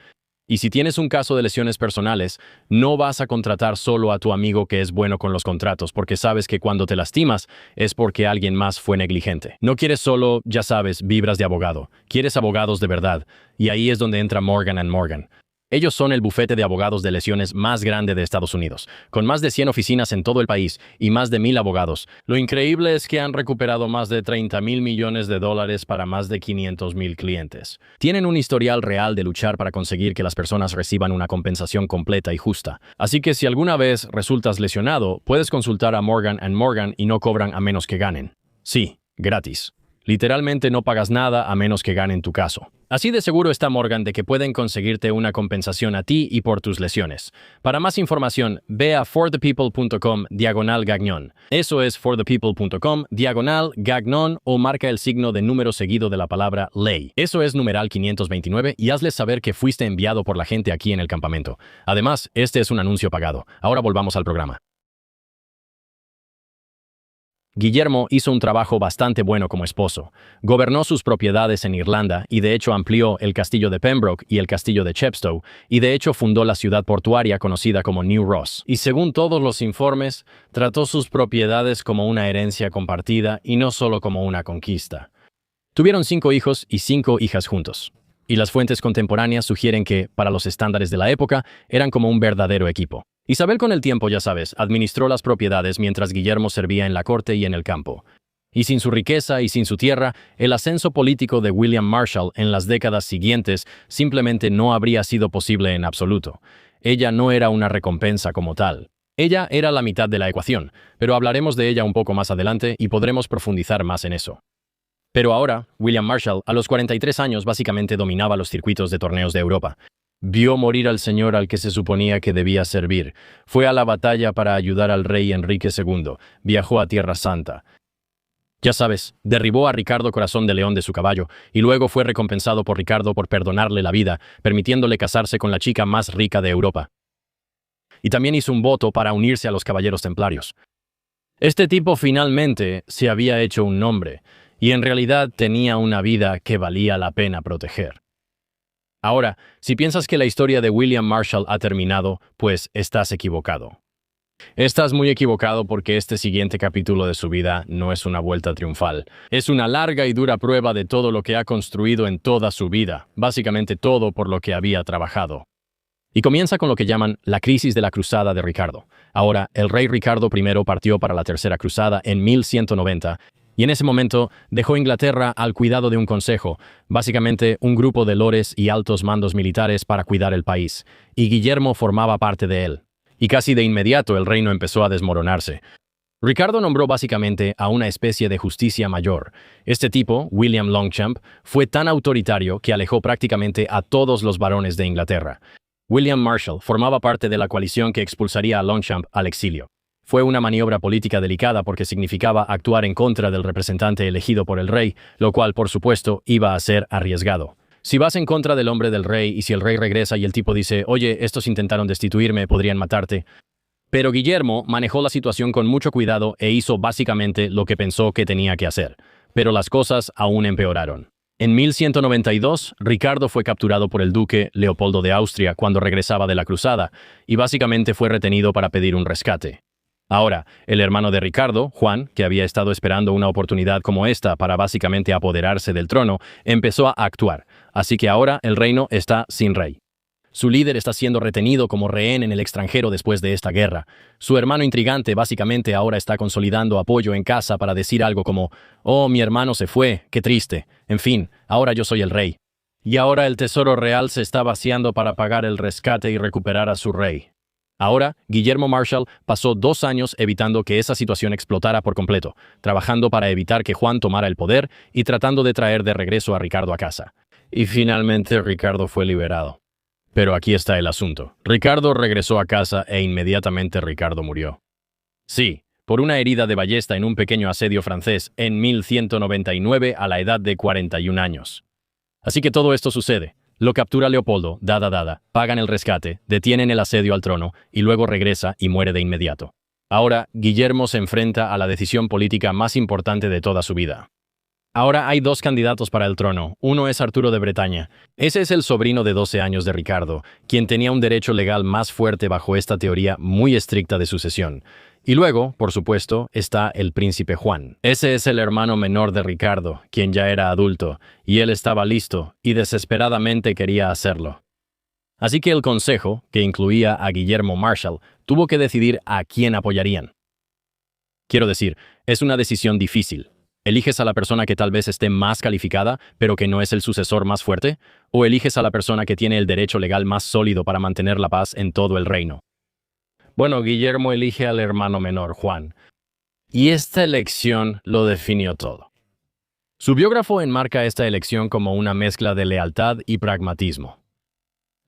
[SPEAKER 1] Y si tienes un caso de lesiones personales, no vas a contratar solo a tu amigo que es bueno con los contratos, porque sabes que cuando te lastimas es porque alguien más fue negligente. No quieres solo, ya sabes, vibras de abogado. Quieres abogados de verdad. Y ahí es donde entra Morgan & Morgan. Ellos son el bufete de abogados de lesiones más grande de Estados Unidos, con más de 100 oficinas en todo el país y más de 1,000 abogados. Lo increíble es que han recuperado más de $30,000 millones para más de 500,000 clientes. Tienen un historial real de luchar para conseguir que las personas reciban una compensación completa y justa. Así que si alguna vez resultas lesionado, puedes consultar a Morgan & Morgan y no cobran a menos que ganen. Sí, gratis. Literalmente no pagas nada a menos que ganen tu caso. Así de seguro está Morgan de que pueden conseguirte una compensación a ti y por tus lesiones. Para más información, ve a forthepeople.com/gagnon. Eso es forthepeople.com/gagnon o marca el signo de número seguido de la palabra ley. Eso es numeral 529 y hazles saber que fuiste enviado por la gente aquí en el campamento. Además, este es un anuncio pagado. Ahora volvamos al programa. Guillermo hizo un trabajo bastante bueno como esposo. Gobernó sus propiedades en Irlanda y de hecho amplió el castillo de Pembroke y el castillo de Chepstow y de hecho fundó la ciudad portuaria conocida como New Ross. Y según todos los informes, trató sus propiedades como una herencia compartida y no solo como una conquista. Tuvieron 5 hijos y 5 hijas juntos. Y las fuentes contemporáneas sugieren que, para los estándares de la época, eran como un verdadero equipo. Isabel con el tiempo, ya sabes, administró las propiedades mientras Guillermo servía en la corte y en el campo. Y sin su riqueza y sin su tierra, el ascenso político de William Marshall en las décadas siguientes simplemente no habría sido posible en absoluto. Ella no era una recompensa como tal. Ella era la mitad de la ecuación, pero hablaremos de ella un poco más adelante y podremos profundizar más en eso. Pero ahora, William Marshall, a los 43 años, básicamente dominaba los circuitos de torneos de Europa. Vio morir al señor al que se suponía que debía servir. Fue a la batalla para ayudar al rey Enrique II. Viajó a Tierra Santa. Ya sabes, derribó a Ricardo Corazón de León de su caballo, y luego fue recompensado por Ricardo por perdonarle la vida, permitiéndole casarse con la chica más rica de Europa. Y también hizo un voto para unirse a los caballeros templarios. Este tipo finalmente se había hecho un nombre, y en realidad tenía una vida que valía la pena proteger. Ahora, si piensas que la historia de William Marshall ha terminado, pues estás equivocado. Estás muy equivocado porque este siguiente capítulo de su vida no es una vuelta triunfal. Es una larga y dura prueba de todo lo que ha construido en toda su vida, básicamente todo por lo que había trabajado. Y comienza con lo que llaman la crisis de la cruzada de Ricardo. Ahora, el rey Ricardo I partió para la Tercera Cruzada en 1190, y en ese momento dejó Inglaterra al cuidado de un consejo, básicamente un grupo de lores y altos mandos militares para cuidar el país, y Guillermo formaba parte de él. Y casi de inmediato el reino empezó a desmoronarse. Ricardo nombró básicamente a una especie de justicia mayor. Este tipo, William Longchamp, fue tan autoritario que alejó prácticamente a todos los varones de Inglaterra. William Marshall formaba parte de la coalición que expulsaría a Longchamp al exilio. Fue una maniobra política delicada porque significaba actuar en contra del representante elegido por el rey, lo cual, por supuesto, iba a ser arriesgado. Si vas en contra del hombre del rey y si el rey regresa y el tipo dice, oye, estos intentaron destituirme, podrían matarte. Pero Guillermo manejó la situación con mucho cuidado e hizo básicamente lo que pensó que tenía que hacer. Pero las cosas aún empeoraron. En 1192, Ricardo fue capturado por el duque Leopoldo de Austria cuando regresaba de la cruzada y básicamente fue retenido para pedir un rescate. Ahora, el hermano de Ricardo, Juan, que había estado esperando una oportunidad como esta para básicamente apoderarse del trono, empezó a actuar, así que ahora el reino está sin rey. Su líder está siendo retenido como rehén en el extranjero después de esta guerra. Su hermano intrigante básicamente ahora está consolidando apoyo en casa para decir algo como, «Oh, mi hermano se fue, qué triste. En fin, ahora yo soy el rey». Y ahora el tesoro real se está vaciando para pagar el rescate y recuperar a su rey. Ahora, Guillermo Marshall pasó 2 años evitando que esa situación explotara por completo, trabajando para evitar que Juan tomara el poder y tratando de traer de regreso a Ricardo a casa. Y finalmente Ricardo fue liberado. Pero aquí está el asunto. Ricardo regresó a casa e inmediatamente Ricardo murió. Sí, por una herida de ballesta en un pequeño asedio francés en 1199 a la edad de 41 años. Así que todo esto sucede. Lo captura Leopoldo, pagan el rescate, detienen el asedio al trono y luego regresa y muere de inmediato. Ahora, Guillermo se enfrenta a la decisión política más importante de toda su vida. Ahora hay dos candidatos para el trono. Uno es Arturo de Bretaña. Ese es el sobrino de 12 años de Ricardo, quien tenía un derecho legal más fuerte bajo esta teoría muy estricta de sucesión. Y luego, por supuesto, está el príncipe Juan. Ese es el hermano menor de Ricardo, quien ya era adulto, y él estaba listo y desesperadamente quería hacerlo. Así que el consejo, que incluía a Guillermo Marshall, tuvo que decidir a quién apoyarían. Quiero decir, es una decisión difícil. ¿Eliges a la persona que tal vez esté más calificada, pero que no es el sucesor más fuerte? ¿O eliges a la persona que tiene el derecho legal más sólido para mantener la paz en todo el reino? Bueno, Guillermo elige al hermano menor, Juan. Y esta elección lo definió todo. Su biógrafo enmarca esta elección como una mezcla de lealtad y pragmatismo.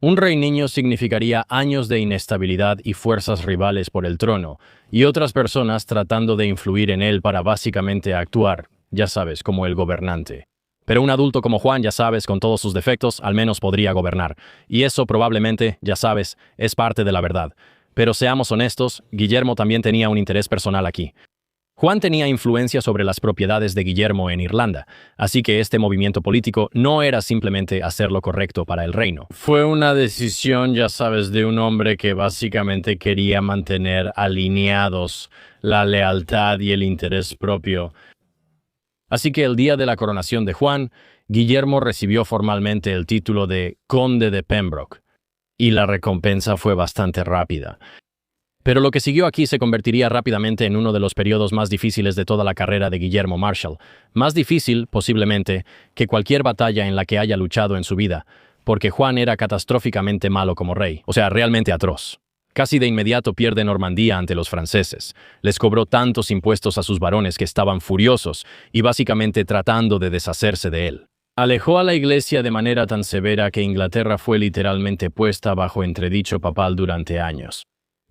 [SPEAKER 1] Un rey niño significaría años de inestabilidad y fuerzas rivales por el trono, y otras personas tratando de influir en él para básicamente actuar, ya sabes, como el gobernante. Pero un adulto como Juan, ya sabes, con todos sus defectos, al menos podría gobernar. Y eso probablemente, ya sabes, es parte de la verdad. Pero seamos honestos, Guillermo también tenía un interés personal aquí. Juan tenía influencia sobre las propiedades de Guillermo en Irlanda, así que este movimiento político no era simplemente hacer lo correcto para el reino. Fue una decisión, ya sabes, de un hombre que básicamente quería mantener alineados la lealtad y el interés propio. Así que el día de la coronación de Juan, Guillermo recibió formalmente el título de Conde de Pembroke, y la recompensa fue bastante rápida. Pero lo que siguió aquí se convertiría rápidamente en uno de los periodos más difíciles de toda la carrera de Guillermo Marshall. Más difícil, posiblemente, que cualquier batalla en la que haya luchado en su vida, porque Juan era catastróficamente malo como rey, o sea, realmente atroz. Casi de inmediato pierde Normandía ante los franceses. Les cobró tantos impuestos a sus varones que estaban furiosos y básicamente tratando de deshacerse de él. Alejó a la Iglesia de manera tan severa que Inglaterra fue literalmente puesta bajo entredicho papal durante años.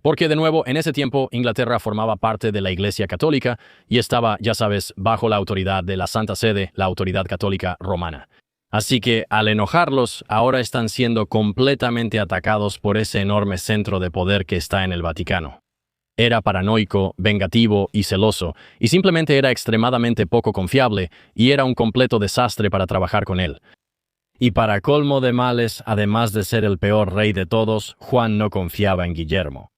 [SPEAKER 1] Porque, de nuevo, en ese tiempo, Inglaterra formaba parte de la Iglesia Católica y estaba, ya sabes, bajo la autoridad de la Santa Sede, la autoridad católica romana. Así que, al enojarlos, ahora están siendo completamente atacados por ese enorme centro de poder que está en el Vaticano. Era paranoico, vengativo y celoso, y simplemente era extremadamente poco confiable, y era un completo desastre para trabajar con él. Y para colmo de males, además de ser el peor rey de todos, Juan no confiaba en Guillermo.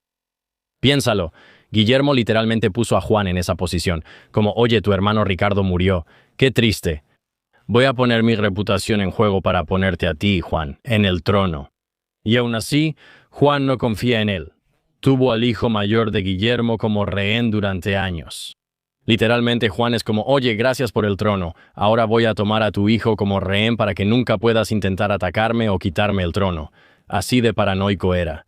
[SPEAKER 1] Piénsalo, Guillermo literalmente puso a Juan en esa posición, como, oye, tu hermano Ricardo murió, qué triste. Voy a poner mi reputación en juego para ponerte a ti, Juan, en el trono. Y aún así, Juan no confía en él. Tuvo al hijo mayor de Guillermo como rehén durante años. Literalmente Juan es como, oye, gracias por el trono, ahora voy a tomar a tu hijo como rehén para que nunca puedas intentar atacarme o quitarme el trono. Así de paranoico era.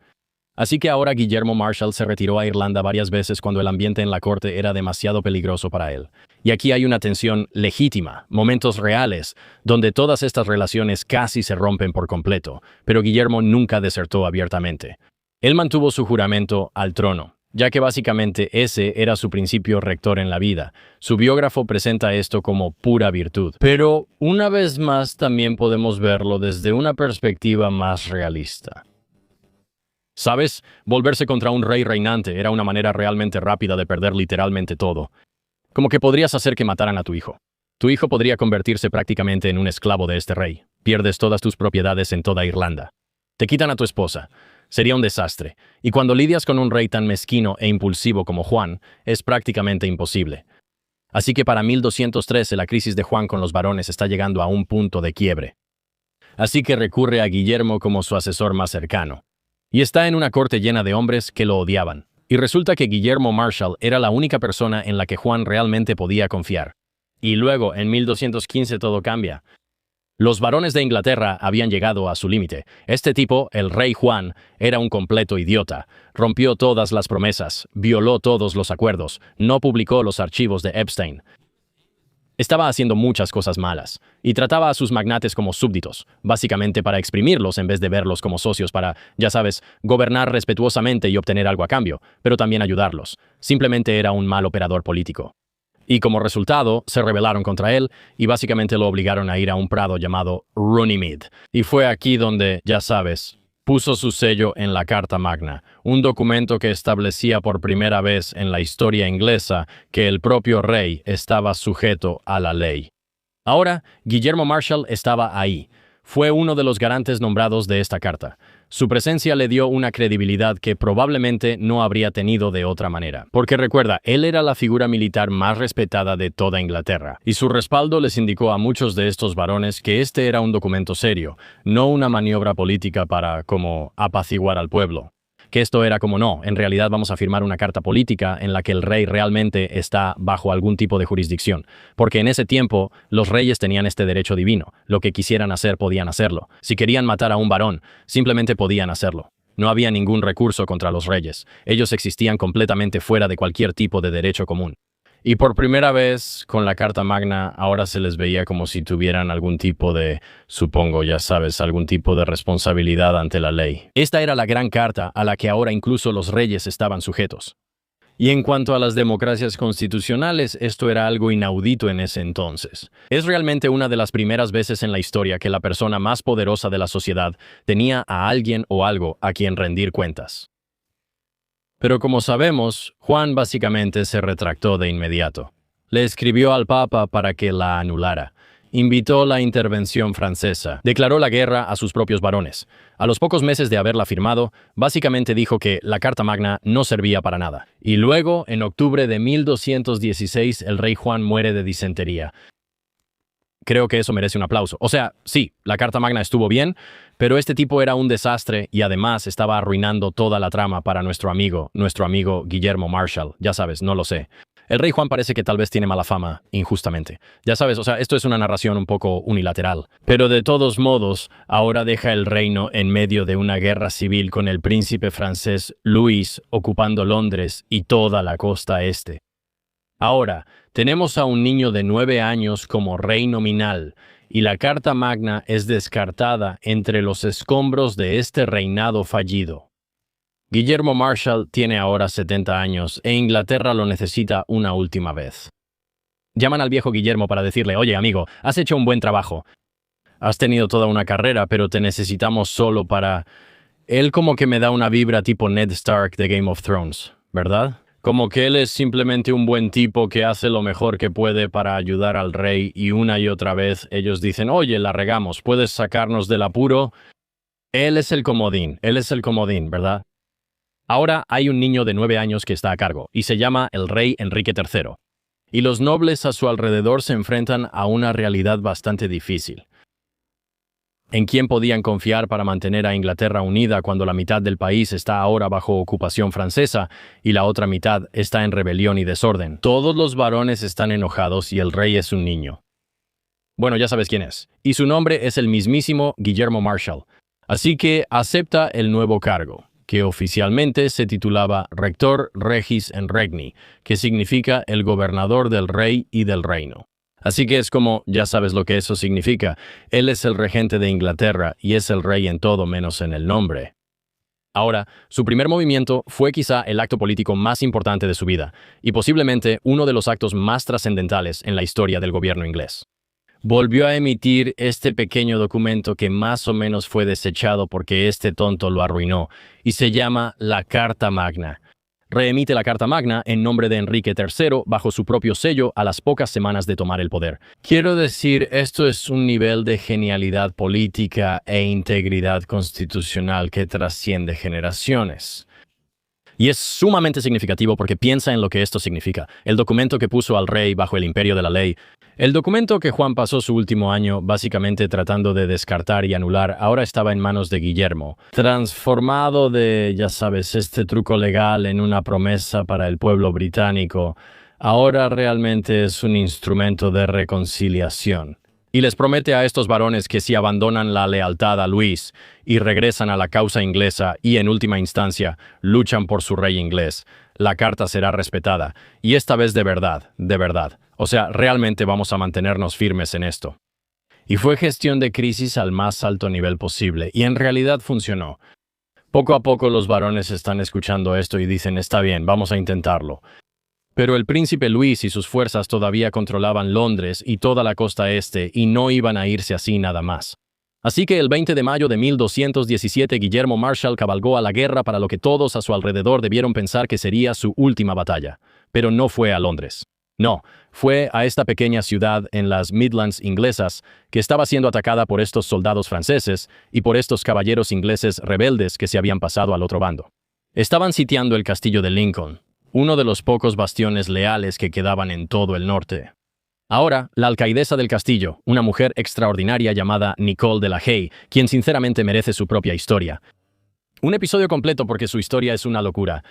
[SPEAKER 1] Así que ahora Guillermo Marshall se retiró a Irlanda varias veces cuando el ambiente en la corte era demasiado peligroso para él. Y aquí hay una tensión legítima, momentos reales, donde todas estas relaciones casi se rompen por completo, pero Guillermo nunca desertó abiertamente. Él mantuvo su juramento al trono, ya que básicamente ese era su principio rector en la vida. Su biógrafo presenta esto como pura virtud. Pero, una vez más, también podemos verlo desde una perspectiva más realista. ¿Sabes? Volverse contra un rey reinante era una manera realmente rápida de perder literalmente todo. Como que podrías hacer que mataran a tu hijo. Tu hijo podría convertirse prácticamente en un esclavo de este rey. Pierdes todas tus propiedades en toda Irlanda. Te quitan a tu esposa. Sería un desastre. Y cuando lidias con un rey tan mezquino e impulsivo como Juan, es prácticamente imposible. Así que para 1213 la crisis de Juan con los varones está llegando a un punto de quiebre. Así que recurre a Guillermo como su asesor más cercano. Y está en una corte llena de hombres que lo odiaban. Y resulta que Guillermo Marshall era la única persona en la que Juan realmente podía confiar. Y luego, en 1215 todo cambia. Los varones de Inglaterra habían llegado a su límite. Este tipo, el rey Juan, era un completo idiota. Rompió todas las promesas, violó todos los acuerdos, no publicó los archivos de Epstein. Estaba haciendo muchas cosas malas, y trataba a sus magnates como súbditos, básicamente para exprimirlos en vez de verlos como socios para, ya sabes, gobernar respetuosamente y obtener algo a cambio, pero también ayudarlos. Simplemente era un mal operador político. Y como resultado, se rebelaron contra él y básicamente lo obligaron a ir a un prado llamado Runnymede. Y fue aquí donde, ya sabes, puso su sello en la Carta Magna, un documento que establecía por primera vez en la historia inglesa que el propio rey estaba sujeto a la ley. Ahora, Guillermo Marshall estaba ahí. Fue uno de los garantes nombrados de esta carta. Su presencia le dio una credibilidad que probablemente no habría tenido de otra manera. Porque recuerda, él era la figura militar más respetada de toda Inglaterra, y su respaldo les indicó a muchos de estos varones que este era un documento serio, no una maniobra política para, como, apaciguar al pueblo. Que esto era como no, en realidad vamos a firmar una carta política en la que el rey realmente está bajo algún tipo de jurisdicción, porque en ese tiempo los reyes tenían este derecho divino, lo que quisieran hacer podían hacerlo. Si querían matar a un varón, simplemente podían hacerlo. No había ningún recurso contra los reyes, ellos existían completamente fuera de cualquier tipo de derecho común. Y por primera vez, con la Carta Magna, ahora se les veía como si tuvieran algún tipo de, supongo, ya sabes, algún tipo de responsabilidad ante la ley. Esta era la gran carta a la que ahora incluso los reyes estaban sujetos. Y en cuanto a las democracias constitucionales, esto era algo inaudito en ese entonces. Es realmente una de las primeras veces en la historia que la persona más poderosa de la sociedad tenía a alguien o algo a quien rendir cuentas. Pero como sabemos, Juan básicamente se retractó de inmediato. Le escribió al Papa para que la anulara. Invitó la intervención francesa. Declaró la guerra a sus propios varones. A los pocos meses de haberla firmado, básicamente dijo que la Carta Magna no servía para nada. Y luego, en octubre de 1216, el rey Juan muere de disentería. Creo que eso merece un aplauso. O sea, sí, la Carta Magna estuvo bien, pero este tipo era un desastre y además estaba arruinando toda la trama para nuestro amigo Guillermo Marshall. Ya sabes, no lo sé. El rey Juan parece que tal vez tiene mala fama, injustamente. Ya sabes, o sea, esto es una narración un poco unilateral. Pero de todos modos, ahora deja el reino en medio de una guerra civil con el príncipe francés Luis ocupando Londres y toda la costa este. Ahora, tenemos a un niño de 9 años como rey nominal, y la Carta Magna es descartada entre los escombros de este reinado fallido. Guillermo Marshall tiene ahora 70 años e Inglaterra lo necesita una última vez. Llaman al viejo Guillermo para decirle, oye amigo, has hecho un buen trabajo. Has tenido toda una carrera, pero te necesitamos solo para... Él como que me da una vibra tipo Ned Stark de Game of Thrones, ¿verdad? Como que él es simplemente un buen tipo que hace lo mejor que puede para ayudar al rey y una y otra vez ellos dicen, oye, la regamos, ¿puedes sacarnos del apuro? Él es el comodín, ¿verdad? Ahora hay un niño de 9 años que está a cargo y se llama el rey Enrique III. Y los nobles a su alrededor se enfrentan a una realidad bastante difícil. ¿En quién podían confiar para mantener a Inglaterra unida cuando la mitad del país está ahora bajo ocupación francesa y la otra mitad está en rebelión y desorden? Todos los varones están enojados y el rey es un niño. Bueno, ya sabes quién es. Y su nombre es el mismísimo Guillermo Marshall. Así que acepta el nuevo cargo, que oficialmente se titulaba Rector Regis en Regni, que significa el gobernador del rey y del reino. Así que es como, ya sabes lo que eso significa, él es el regente de Inglaterra y es el rey en todo menos en el nombre. Ahora, su primer movimiento fue quizá el acto político más importante de su vida, y posiblemente uno de los actos más trascendentales en la historia del gobierno inglés. Volvió a emitir este pequeño documento que más o menos fue desechado porque este tonto lo arruinó, y se llama la Carta Magna. Reemite la Carta Magna en nombre de Enrique III bajo su propio sello a las pocas semanas de tomar el poder. Quiero decir, esto es un nivel de genialidad política e integridad constitucional que trasciende generaciones. Y es sumamente significativo porque piensa en lo que esto significa. El documento que puso al rey bajo el imperio de la ley. El documento que Juan pasó su último año básicamente tratando de descartar y anular ahora estaba en manos de Guillermo, transformado de, ya sabes, este truco legal en una promesa para el pueblo británico. Ahora realmente es un instrumento de reconciliación. Y les promete a estos varones que si abandonan la lealtad a Luis y regresan a la causa inglesa y en última instancia luchan por su rey inglés, la carta será respetada. Y esta vez de verdad, de verdad. O sea, realmente vamos a mantenernos firmes en esto. Y fue gestión de crisis al más alto nivel posible, y en realidad funcionó. Poco a poco los varones están escuchando esto y dicen, está bien, vamos a intentarlo. Pero el príncipe Luis y sus fuerzas todavía controlaban Londres y toda la costa este y no iban a irse así nada más. Así que el 20 de mayo de 1217 Guillermo Marshall cabalgó a la guerra para lo que todos a su alrededor debieron pensar que sería su última batalla. Pero no fue a Londres. No, fue a esta pequeña ciudad en las Midlands inglesas que estaba siendo atacada por estos soldados franceses y por estos caballeros ingleses rebeldes que se habían pasado al otro bando. Estaban sitiando el castillo de Lincoln, uno de los pocos bastiones leales que quedaban en todo el norte. Ahora, la alcaidesa del castillo, una mujer extraordinaria llamada Nicole de la Haye, quien sinceramente merece su propia historia. Un episodio completo porque su historia es una locura.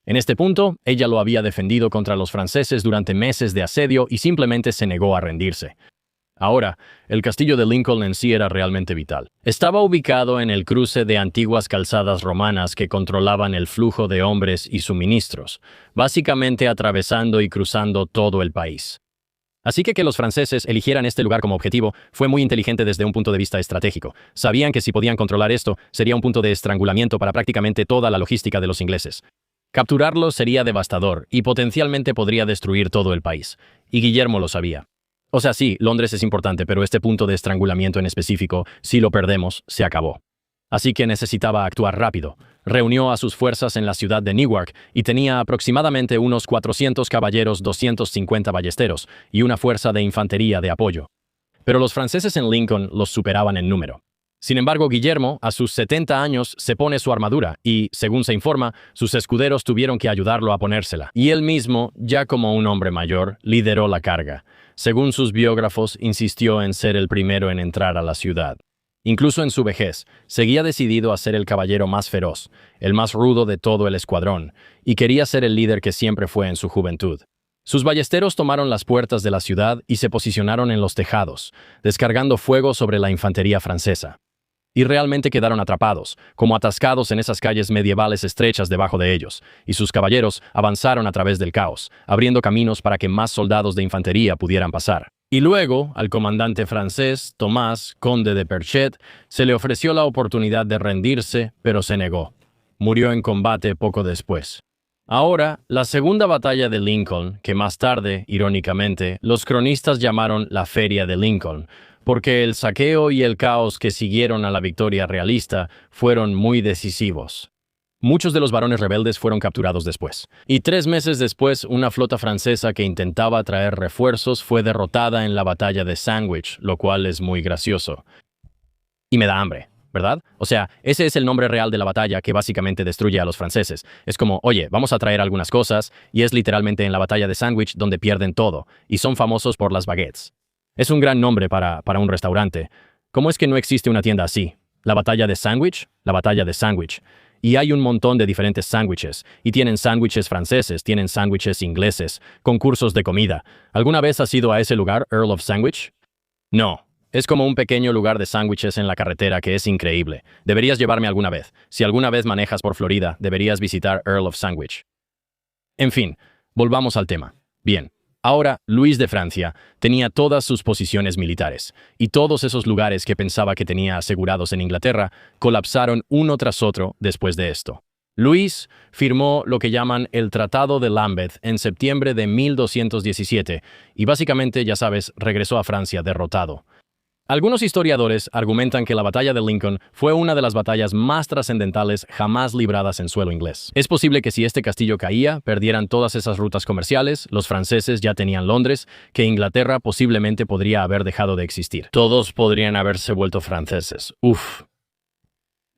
[SPEAKER 1] En este punto, ella lo había defendido contra los franceses durante meses de asedio y simplemente se negó a rendirse. Ahora, el castillo de Lincoln en sí era realmente vital. Estaba ubicado en el cruce de antiguas calzadas romanas que controlaban el flujo de hombres y suministros, básicamente atravesando y cruzando todo el país. Así que los franceses eligieran este lugar como objetivo fue muy inteligente desde un punto de vista estratégico. Sabían que si podían controlar esto, sería un punto de estrangulamiento para prácticamente toda la logística de los ingleses. Capturarlo sería devastador y potencialmente podría destruir todo el país. Y Guillermo lo sabía. O sea, sí, Londres es importante, pero este punto de estrangulamiento en específico, si lo perdemos, se acabó. Así que necesitaba actuar rápido. Reunió a sus fuerzas en la ciudad de Newark y tenía aproximadamente unos 400 caballeros, 250 ballesteros y una fuerza de infantería de apoyo. Pero los franceses en Lincoln los superaban en número. Sin embargo, Guillermo, a sus 70 años, se pone su armadura y, según se informa, sus escuderos tuvieron que ayudarlo a ponérsela. Y él mismo, ya como un hombre mayor, lideró la carga. Según sus biógrafos, insistió en ser el primero en entrar a la ciudad. Incluso en su vejez, seguía decidido a ser el caballero más feroz, el más rudo de todo el escuadrón, y quería ser el líder que siempre fue en su juventud. Sus ballesteros tomaron las puertas de la ciudad y se posicionaron en los tejados, descargando fuego sobre la infantería francesa. Y realmente quedaron atrapados, como atascados en esas calles medievales estrechas debajo de ellos, y sus caballeros avanzaron a través del caos, abriendo caminos para que más soldados de infantería pudieran pasar. Y luego, al comandante francés, Tomás, conde de Perchet, se le ofreció la oportunidad de rendirse, pero se negó. Murió en combate poco después. Ahora, la segunda batalla de Lincoln, que más tarde, irónicamente, los cronistas llamaron la Feria de Lincoln, porque el saqueo y el caos que siguieron a la victoria realista fueron muy decisivos. Muchos de los varones rebeldes fueron capturados después. Y 3 meses después, una flota francesa que intentaba traer refuerzos fue derrotada en la batalla de Sandwich, lo cual es muy gracioso. Y me da hambre, ¿verdad? O sea, ese es el nombre real de la batalla que básicamente destruye a los franceses. Es como, oye, vamos a traer algunas cosas, y es literalmente en la batalla de Sandwich donde pierden todo, y son famosos por las baguettes. Es un gran nombre para un restaurante. ¿Cómo es que no existe una tienda así? ¿La batalla de Sandwich? La batalla de Sandwich. Y hay un montón de diferentes sándwiches. Y tienen sándwiches franceses, tienen sándwiches ingleses, concursos de comida. ¿Alguna vez has ido a ese lugar, Earl of Sandwich? No. Es como un pequeño lugar de sándwiches en la carretera que es increíble. Deberías llevarme alguna vez. Si alguna vez manejas por Florida, deberías visitar Earl of Sandwich. En fin, volvamos al tema. Bien. Ahora, Luis de Francia tenía todas sus posiciones militares, y todos esos lugares que pensaba que tenía asegurados en Inglaterra colapsaron uno tras otro después de esto. Luis firmó lo que llaman el Tratado de Lambeth en septiembre de 1217, y básicamente, ya sabes, regresó a Francia derrotado. Algunos historiadores argumentan que la batalla de Lincoln fue una de las batallas más trascendentales jamás libradas en suelo inglés. Es posible que si este castillo caía, perdieran todas esas rutas comerciales, los franceses ya tenían Londres, que Inglaterra posiblemente podría haber dejado de existir. Todos podrían haberse vuelto franceses. Uf.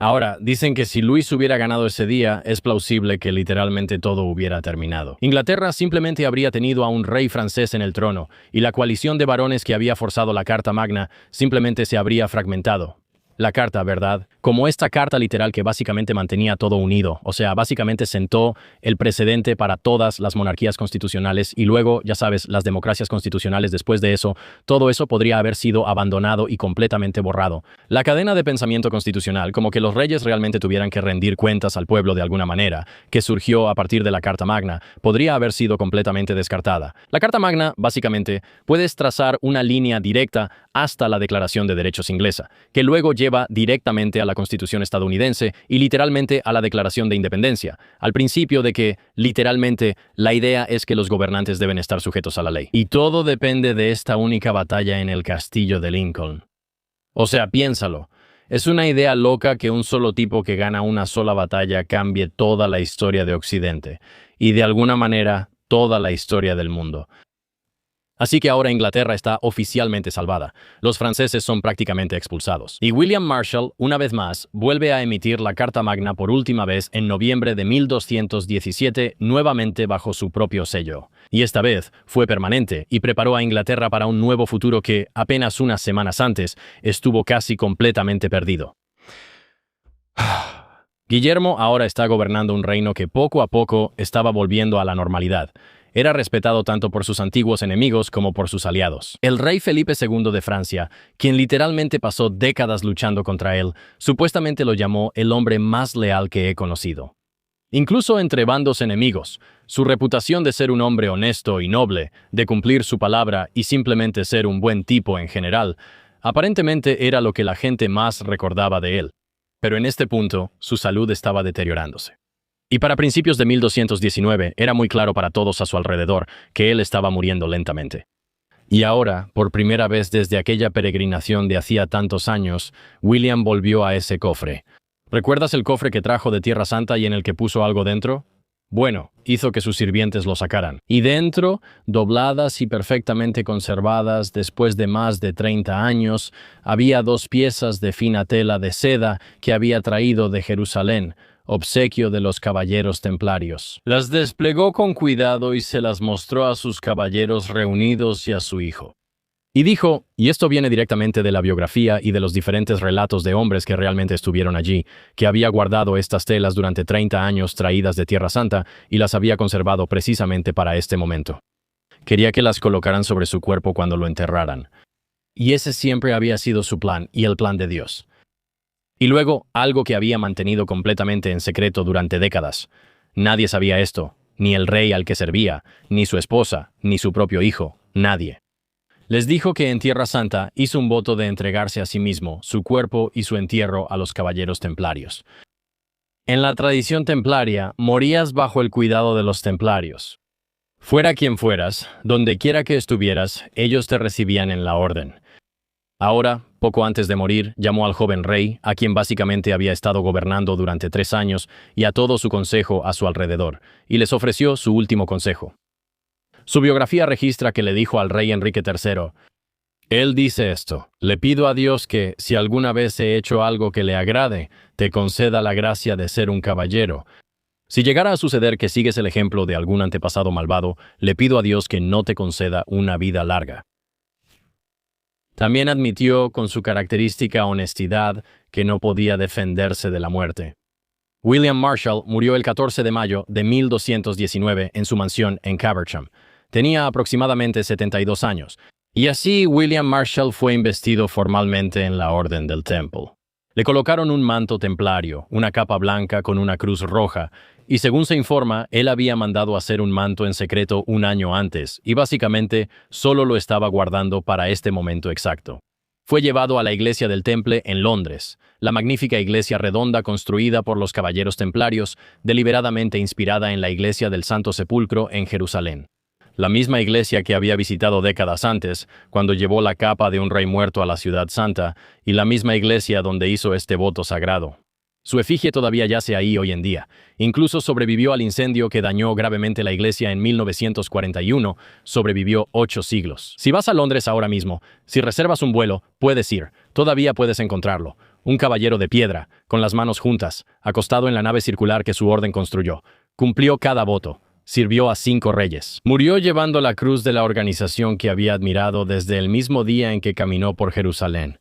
[SPEAKER 1] Ahora, dicen que si Luis hubiera ganado ese día, es plausible que literalmente todo hubiera terminado. Inglaterra simplemente habría tenido a un rey francés en el trono, y la coalición de varones que había forzado la Carta Magna simplemente se habría fragmentado. La carta, ¿verdad? Como esta carta literal que básicamente mantenía todo unido, o sea, básicamente sentó el precedente para todas las monarquías constitucionales y luego, ya sabes, las democracias constitucionales después de eso, todo eso podría haber sido abandonado y completamente borrado. La cadena de pensamiento constitucional, como que los reyes realmente tuvieran que rendir cuentas al pueblo de alguna manera, que surgió a partir de la Carta Magna, podría haber sido completamente descartada. La Carta Magna, básicamente, puedes trazar una línea directa hasta la Declaración de Derechos inglesa, que luego lleva directamente a la Constitución estadounidense y literalmente a la Declaración de Independencia, al principio de que, literalmente, la idea es que los gobernantes deben estar sujetos a la ley. Y todo depende de esta única batalla en el castillo de Lincoln. O sea, piénsalo. Es una idea loca que un solo tipo que gana una sola batalla cambie toda la historia de Occidente y de alguna manera toda la historia del mundo. Así que ahora Inglaterra está oficialmente salvada. Los franceses son prácticamente expulsados. Y William Marshall, una vez más, vuelve a emitir la Carta Magna por última vez en noviembre de 1217, nuevamente bajo su propio sello. Y esta vez fue permanente y preparó a Inglaterra para un nuevo futuro que, apenas unas semanas antes, estuvo casi completamente perdido. Guillermo ahora está gobernando un reino que poco a poco estaba volviendo a la normalidad. Era respetado tanto por sus antiguos enemigos como por sus aliados. El rey Felipe II de Francia, quien literalmente pasó décadas luchando contra él, supuestamente lo llamó el hombre más leal que he conocido. Incluso entre bandos enemigos, su reputación de ser un hombre honesto y noble, de cumplir su palabra y simplemente ser un buen tipo en general, aparentemente era lo que la gente más recordaba de él. Pero en este punto, su salud estaba deteriorándose. Y para principios de 1219 era muy claro para todos a su alrededor que él estaba muriendo lentamente. Y ahora, por primera vez desde aquella peregrinación de hacía tantos años, William volvió a ese cofre. ¿Recuerdas el cofre que trajo de Tierra Santa y en el que puso algo dentro? Bueno, hizo que sus sirvientes lo sacaran. Y dentro, dobladas y perfectamente conservadas después de más de 30 años, había 2 piezas de fina tela de seda que había traído de Jerusalén, obsequio de los caballeros templarios. Las desplegó con cuidado y se las mostró a sus caballeros reunidos y a su hijo. Y dijo, y esto viene directamente de la biografía y de los diferentes relatos de hombres que realmente estuvieron allí, que había guardado estas telas durante 30 años traídas de Tierra Santa y las había conservado precisamente para este momento. Quería que las colocaran sobre su cuerpo cuando lo enterraran. Y ese siempre había sido su plan y el plan de Dios. Y luego, algo que había mantenido completamente en secreto durante décadas. Nadie sabía esto, ni el rey al que servía, ni su esposa, ni su propio hijo, nadie. Les dijo que en Tierra Santa hizo un voto de entregarse a sí mismo, su cuerpo y su entierro a los caballeros templarios. En la tradición templaria, morías bajo el cuidado de los templarios. Fuera quien fueras, donde quiera que estuvieras, ellos te recibían en la orden. Ahora, poco antes de morir, llamó al joven rey, a quien básicamente había estado gobernando durante 3 años, y a todo su consejo a su alrededor, y les ofreció su último consejo. Su biografía registra que le dijo al rey Enrique III, él dice esto, le pido a Dios que, si alguna vez he hecho algo que le agrade, te conceda la gracia de ser un caballero. Si llegara a suceder que sigues el ejemplo de algún antepasado malvado, le pido a Dios que no te conceda una vida larga. También admitió con su característica honestidad que no podía defenderse de la muerte. William Marshall murió el 14 de mayo de 1219 en su mansión en Caversham. Tenía aproximadamente 72 años, y así William Marshall fue investido formalmente en la Orden del Temple. Le colocaron un manto templario, una capa blanca con una cruz roja, y según se informa, él había mandado hacer un manto en secreto un año antes, y básicamente solo lo estaba guardando para este momento exacto. Fue llevado a la iglesia del Temple en Londres, la magnífica iglesia redonda construida por los caballeros templarios, deliberadamente inspirada en la iglesia del Santo Sepulcro en Jerusalén. La misma iglesia que había visitado décadas antes, cuando llevó la capa de un rey muerto a la ciudad santa, y la misma iglesia donde hizo este voto sagrado. Su efigie todavía yace ahí hoy en día. Incluso sobrevivió al incendio que dañó gravemente la iglesia en 1941, sobrevivió 8 siglos. Si vas a Londres ahora mismo, si reservas un vuelo, puedes ir, todavía puedes encontrarlo. Un caballero de piedra, con las manos juntas, acostado en la nave circular que su orden construyó. Cumplió cada voto. Sirvió a 5 reyes. Murió llevando la cruz de la organización que había admirado desde el mismo día en que caminó por Jerusalén.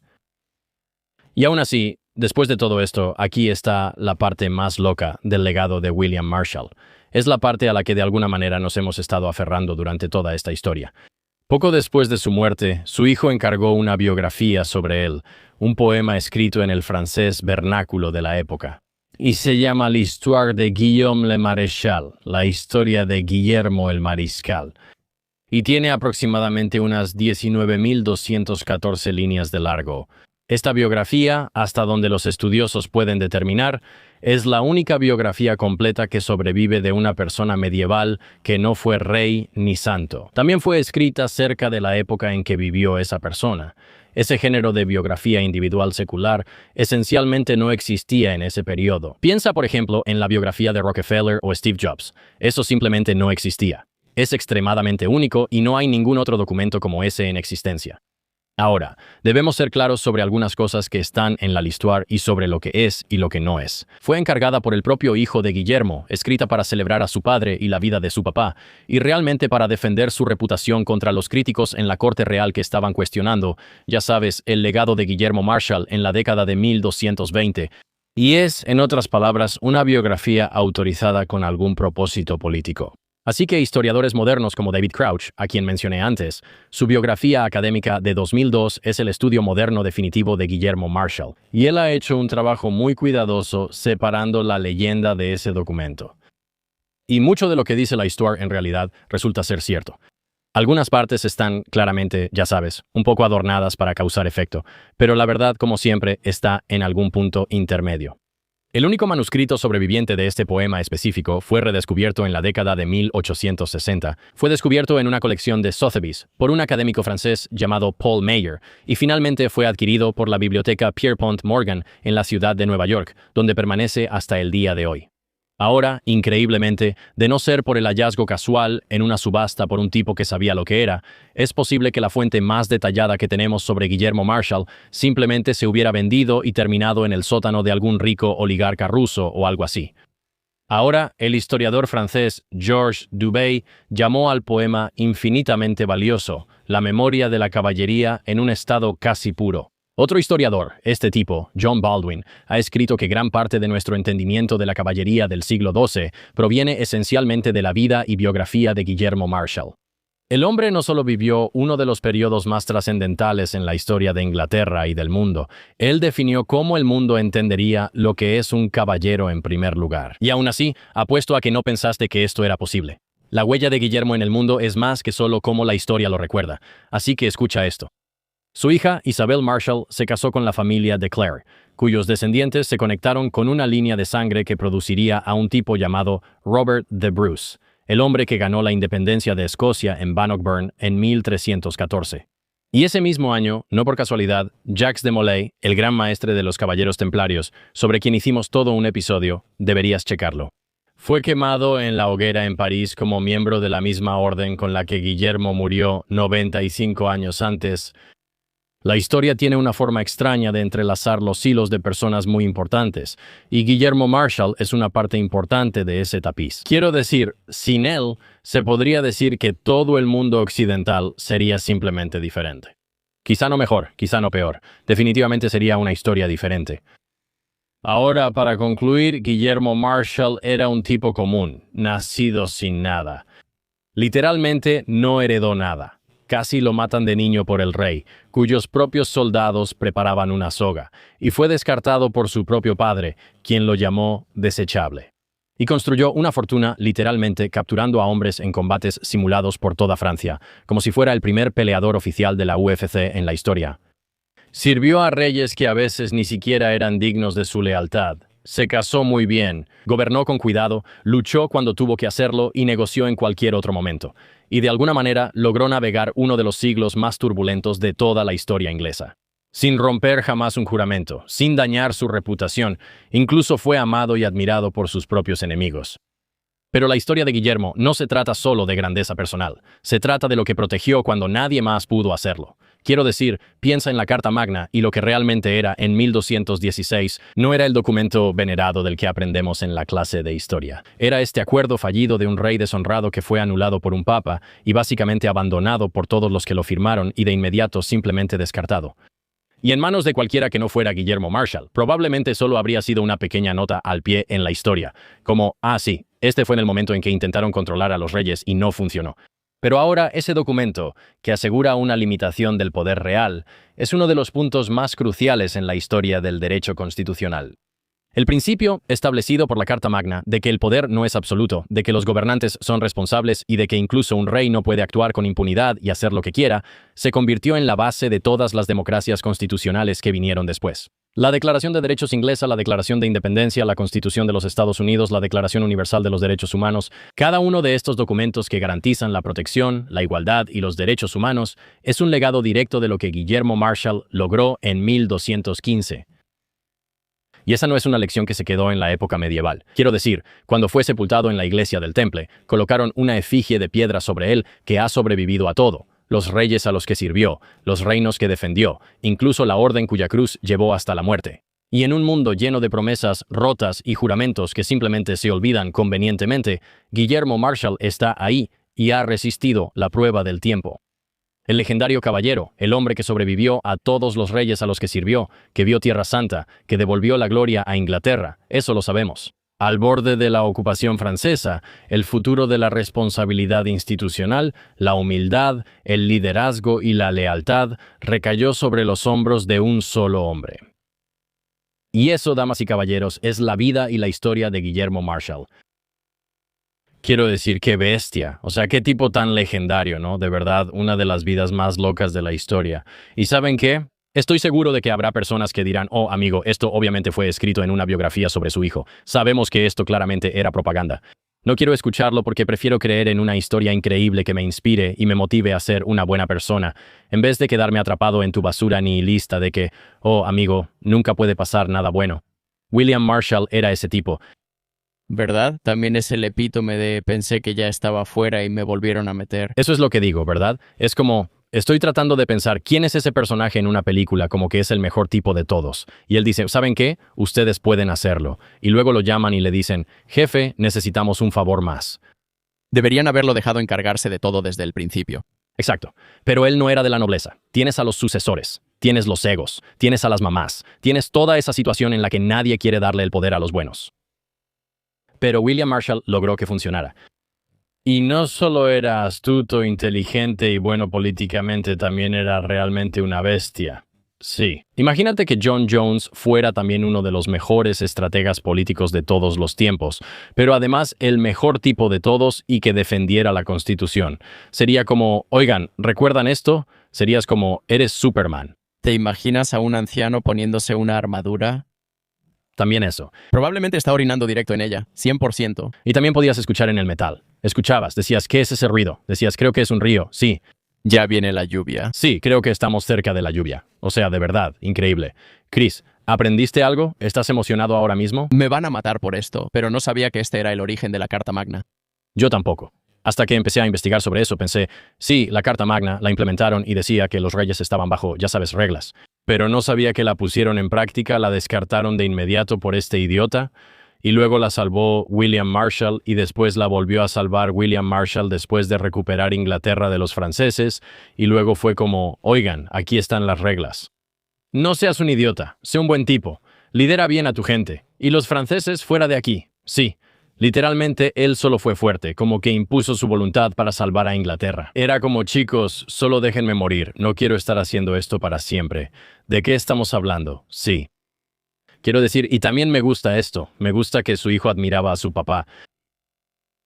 [SPEAKER 1] Y aún así, después de todo esto, aquí está la parte más loca del legado de William Marshall. Es la parte a la que de alguna manera nos hemos estado aferrando durante toda esta historia. Poco después de su muerte, su hijo encargó una biografía sobre él, un poema escrito en el francés vernáculo de la época. Y se llama L'Histoire de Guillaume le Maréchal, la historia de Guillermo el Mariscal. Y tiene aproximadamente unas 19.214 líneas de largo. Esta biografía, hasta donde los estudiosos pueden determinar, Es la única biografía completa que sobrevive de una persona medieval que no fue rey ni santo. También fue escrita cerca de la época en que vivió esa persona. Ese género de biografía individual secular esencialmente no existía en ese periodo. Piensa, por ejemplo, en la biografía de Rockefeller o Steve Jobs. Eso simplemente no existía. Es extremadamente único y no hay ningún otro documento como ese en existencia. Ahora, debemos ser claros sobre algunas cosas que están en la l'Histoire y sobre lo que es y lo que no es. Fue encargada por el propio hijo de Guillermo, escrita para celebrar a su padre y la vida de su papá, y realmente para defender su reputación contra los críticos en la corte real que estaban cuestionando, ya sabes, el legado de Guillermo Marshall en la década de 1220. Y es, en otras palabras, una biografía autorizada con algún propósito político. Así que historiadores modernos como David Crouch, a quien mencioné antes, su biografía académica de 2002 es el estudio moderno definitivo de Guillermo Marshall, y él ha hecho un trabajo muy cuidadoso separando la leyenda de ese documento. Y mucho de lo que dice la Histoire en realidad resulta ser cierto. Algunas partes están claramente, ya sabes, un poco adornadas para causar efecto, pero la verdad, como siempre, está en algún punto intermedio. El único manuscrito sobreviviente de este poema específico fue redescubierto en la década de 1860. Fue descubierto en una colección de Sotheby's por un académico francés llamado Paul Meyer y finalmente fue adquirido por la biblioteca Pierpont Morgan en la ciudad de Nueva York, donde permanece hasta el día de hoy. Ahora, increíblemente, de no ser por el hallazgo casual en una subasta por un tipo que sabía lo que era, es posible que la fuente más detallada que tenemos sobre Guillermo Marshall simplemente se hubiera vendido y terminado en el sótano de algún rico oligarca ruso o algo así. Ahora, el historiador francés Georges Duby llamó al poema infinitamente valioso, la memoria de la caballería en un estado casi puro. Otro historiador, este tipo, John Baldwin, ha escrito que gran parte de nuestro entendimiento de la caballería del siglo XII proviene esencialmente de la vida y biografía de Guillermo Marshall. El hombre no solo vivió uno de los periodos más trascendentales en la historia de Inglaterra y del mundo, él definió cómo el mundo entendería lo que es un caballero en primer lugar. Y aún así, apuesto a que no pensaste que esto era posible. La huella de Guillermo en el mundo es más que solo cómo la historia lo recuerda, así que escucha esto. Su hija, Isabel Marshall, se casó con la familia de Clare, cuyos descendientes se conectaron con una línea de sangre que produciría a un tipo llamado Robert de Bruce, el hombre que ganó la independencia de Escocia en Bannockburn en 1314. Y ese mismo año, no por casualidad, Jacques de Molay, el gran maestre de los caballeros templarios, sobre quien hicimos todo un episodio, deberías checarlo. Fue quemado en la hoguera en París como miembro de la misma orden con la que Guillermo murió 95 años antes. La historia tiene una forma extraña de entrelazar los hilos de personas muy importantes, y Guillermo Marshall es una parte importante de ese tapiz. Quiero decir, sin él, se podría decir que todo el mundo occidental sería simplemente diferente. Quizá no mejor, quizá no peor. Definitivamente sería una historia diferente. Ahora, para concluir, Guillermo Marshall era un tipo común, nacido sin nada. Literalmente no heredó nada. Casi lo matan de niño por el rey, cuyos propios soldados preparaban una soga, y fue descartado por su propio padre, quien lo llamó desechable. Y construyó una fortuna literalmente capturando a hombres en combates simulados por toda Francia, como si fuera el primer peleador oficial de la UFC en la historia. Sirvió a reyes que a veces ni siquiera eran dignos de su lealtad. Se casó muy bien, gobernó con cuidado, luchó cuando tuvo que hacerlo y negoció en cualquier otro momento. Y de alguna manera logró navegar uno de los siglos más turbulentos de toda la historia inglesa. Sin romper jamás un juramento, sin dañar su reputación, incluso fue amado y admirado por sus propios enemigos. Pero la historia de Guillermo no se trata solo de grandeza personal, se trata de lo que protegió cuando nadie más pudo hacerlo. Quiero decir, piensa en la Carta Magna y lo que realmente era en 1216 no era el documento venerado del que aprendemos en la clase de historia. Era este acuerdo fallido de un rey deshonrado que fue anulado por un papa y básicamente abandonado por todos los que lo firmaron y de inmediato simplemente descartado. Y en manos de cualquiera que no fuera Guillermo Marshall, probablemente solo habría sido una pequeña nota al pie en la historia, como, sí, este fue en el momento en que intentaron controlar a los reyes y no funcionó. Pero ahora ese documento, que asegura una limitación del poder real, es uno de los puntos más cruciales en la historia del derecho constitucional. El principio, establecido por la Carta Magna, de que el poder no es absoluto, de que los gobernantes son responsables y de que incluso un rey no puede actuar con impunidad y hacer lo que quiera, se convirtió en la base de todas las democracias constitucionales que vinieron después. La Declaración de Derechos Inglesa, la Declaración de Independencia, la Constitución de los Estados Unidos, la Declaración Universal de los Derechos Humanos, cada uno de estos documentos que garantizan la protección, la igualdad y los derechos humanos es un legado directo de lo que Guillermo Marshall logró en 1215. Y esa no es una lección que se quedó en la época medieval. Quiero decir, cuando fue sepultado en la iglesia del Temple, colocaron una efigie de piedra sobre él que ha sobrevivido a todo. Los reyes a los que sirvió, los reinos que defendió, incluso la orden cuya cruz llevó hasta la muerte. Y en un mundo lleno de promesas rotas y juramentos que simplemente se olvidan convenientemente, Guillermo Marshall está ahí y ha resistido la prueba del tiempo. El legendario caballero, el hombre que sobrevivió a todos los reyes a los que sirvió, que vio Tierra Santa, que devolvió la gloria a Inglaterra, eso lo sabemos. Al borde de la ocupación francesa, el futuro de la responsabilidad institucional, la humildad, el liderazgo y la lealtad recayó sobre los hombros de un solo hombre. Y eso, damas y caballeros, es la vida y la historia de Guillermo Marshall. Quiero decir, qué bestia. O sea, qué tipo tan legendario, ¿no? De verdad, una de las vidas más locas de la historia. ¿Y saben qué? Estoy seguro de que habrá personas que dirán, oh, amigo, esto obviamente fue escrito en una biografía sobre su hijo. Sabemos que esto claramente era propaganda. No quiero escucharlo porque prefiero creer en una historia increíble que me inspire y me motive a ser una buena persona, en vez de quedarme atrapado en tu basura nihilista de que, oh, amigo, nunca puede pasar nada bueno. William Marshall era ese tipo.
[SPEAKER 2] ¿Verdad? También es el epítome de pensé que ya estaba fuera y me volvieron a meter.
[SPEAKER 1] Eso es lo que digo, ¿verdad? Es como, estoy tratando de pensar quién es ese personaje en una película como que es el mejor tipo de todos. Y él dice, ¿saben qué? Ustedes pueden hacerlo. Y luego lo llaman y le dicen, jefe, necesitamos un favor más.
[SPEAKER 2] Deberían haberlo dejado encargarse de todo desde el principio.
[SPEAKER 1] Exacto. Pero él no era de la nobleza. Tienes a los sucesores, tienes los egos, tienes a las mamás, tienes toda esa situación en la que nadie quiere darle el poder a los buenos. Pero William Marshall logró que funcionara. Y no solo era astuto, inteligente y bueno políticamente, también era realmente una bestia. Sí. Imagínate que John Jones fuera también uno de los mejores estrategas políticos de todos los tiempos, pero además el mejor tipo de todos y que defendiera la Constitución. Sería como, oigan, ¿recuerdan esto? Serías como, eres Superman.
[SPEAKER 2] ¿Te imaginas a un anciano poniéndose una armadura?
[SPEAKER 1] También eso.
[SPEAKER 2] Probablemente está orinando directo en ella, 100%.
[SPEAKER 1] Y también podías escuchar en el metal. Escuchabas, decías, ¿qué es ese ruido? Decías, creo que es un río. Sí.
[SPEAKER 2] Ya viene la lluvia.
[SPEAKER 1] Sí, creo que estamos cerca de la lluvia. O sea, de verdad, increíble. Chris, ¿aprendiste algo? ¿Estás emocionado ahora mismo?
[SPEAKER 2] Me van a matar por esto, pero no sabía que este era el origen de la Carta Magna.
[SPEAKER 1] Yo tampoco. Hasta que empecé a investigar sobre eso, pensé, sí, la Carta Magna la implementaron y decía que los reyes estaban bajo, ya sabes, reglas. Pero no sabía que la pusieron en práctica, la descartaron de inmediato por este idiota, y luego la salvó William Marshall y después la volvió a salvar William Marshall después de recuperar Inglaterra de los franceses, y luego fue como, oigan, aquí están las reglas. No seas un idiota, sé un buen tipo, lidera bien a tu gente, y los franceses fuera de aquí, sí. Literalmente, él solo fue fuerte, como que impuso su voluntad para salvar a Inglaterra. Era como, chicos, solo déjenme morir, no quiero estar haciendo esto para siempre. ¿De qué estamos hablando? Sí. Quiero decir, y también me gusta esto, me gusta que su hijo admiraba a su papá.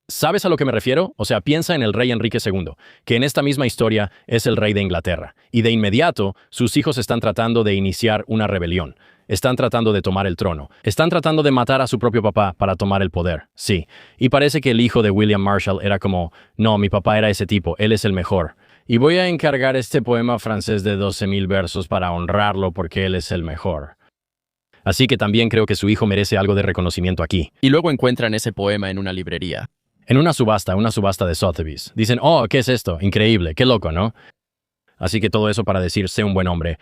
[SPEAKER 1] ¿Sabes a lo que me refiero? O sea, piensa en el rey Enrique II, que en esta misma historia es el rey de Inglaterra, y de inmediato sus hijos están tratando de iniciar una rebelión. Están tratando de tomar el trono. Están tratando de matar a su propio papá para tomar el poder. Sí. Y parece que el hijo de William Marshall era como, no, mi papá era ese tipo, él es el mejor. Y voy a encargar este poema francés de 12,000 versos para honrarlo porque él es el mejor. Así que también creo que su hijo merece algo de reconocimiento aquí.
[SPEAKER 2] Y luego encuentran ese poema en una librería.
[SPEAKER 1] En una subasta de Sotheby's. Dicen, oh, ¿qué es esto? Increíble, qué loco, ¿no? Así que todo eso para decir, sé un buen hombre.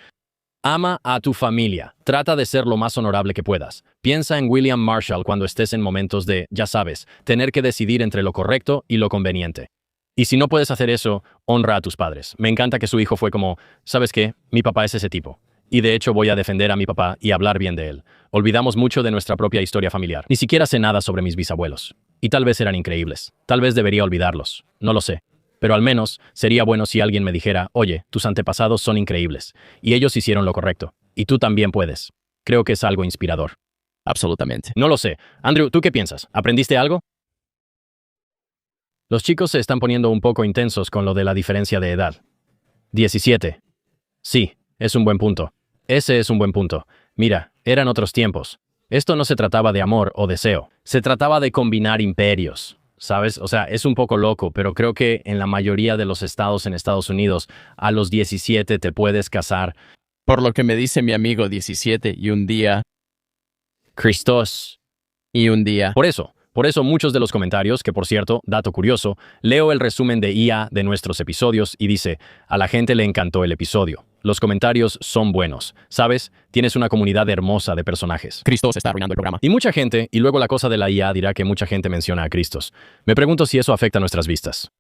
[SPEAKER 1] Ama a tu familia. Trata de ser lo más honorable que puedas. Piensa en William Marshall cuando estés en momentos de, ya sabes, tener que decidir entre lo correcto y lo conveniente. Y si no puedes hacer eso, honra a tus padres. Me encanta que su hijo fue como, ¿sabes qué? Mi papá es ese tipo. Y de hecho voy a defender a mi papá y hablar bien de él. Olvidamos mucho de nuestra propia historia familiar. Ni siquiera sé nada sobre mis bisabuelos. Y tal vez eran increíbles. Tal vez debería olvidarlos. No lo sé. Pero al menos sería bueno si alguien me dijera, oye, tus antepasados son increíbles, y ellos hicieron lo correcto, y tú también puedes. Creo que es algo inspirador.
[SPEAKER 2] Absolutamente.
[SPEAKER 1] No lo sé. Andrew, ¿tú qué piensas? ¿Aprendiste algo? Los chicos se están poniendo un poco intensos con lo de la diferencia de edad. 17. Sí, es un buen punto. Ese es un buen punto. Mira, eran otros tiempos. Esto no se trataba de amor o deseo. Se trataba de combinar imperios. ¿Sabes? O sea, es un poco loco, pero creo que en la mayoría de los estados en Estados Unidos, a los 17 te puedes casar.
[SPEAKER 2] Por lo que me dice mi amigo 17 y un día,
[SPEAKER 1] Cristos.
[SPEAKER 2] y un día.
[SPEAKER 1] Por eso muchos de los comentarios, que por cierto, dato curioso, leo el resumen de IA de nuestros episodios y dice, a la gente le encantó el episodio. Los comentarios son buenos. ¿Sabes? Tienes una comunidad hermosa de personajes.
[SPEAKER 2] Cristo se está arruinando el programa.
[SPEAKER 1] Y mucha gente, y luego la cosa de la IA dirá que mucha gente menciona a Cristos. Me pregunto si eso afecta nuestras vistas.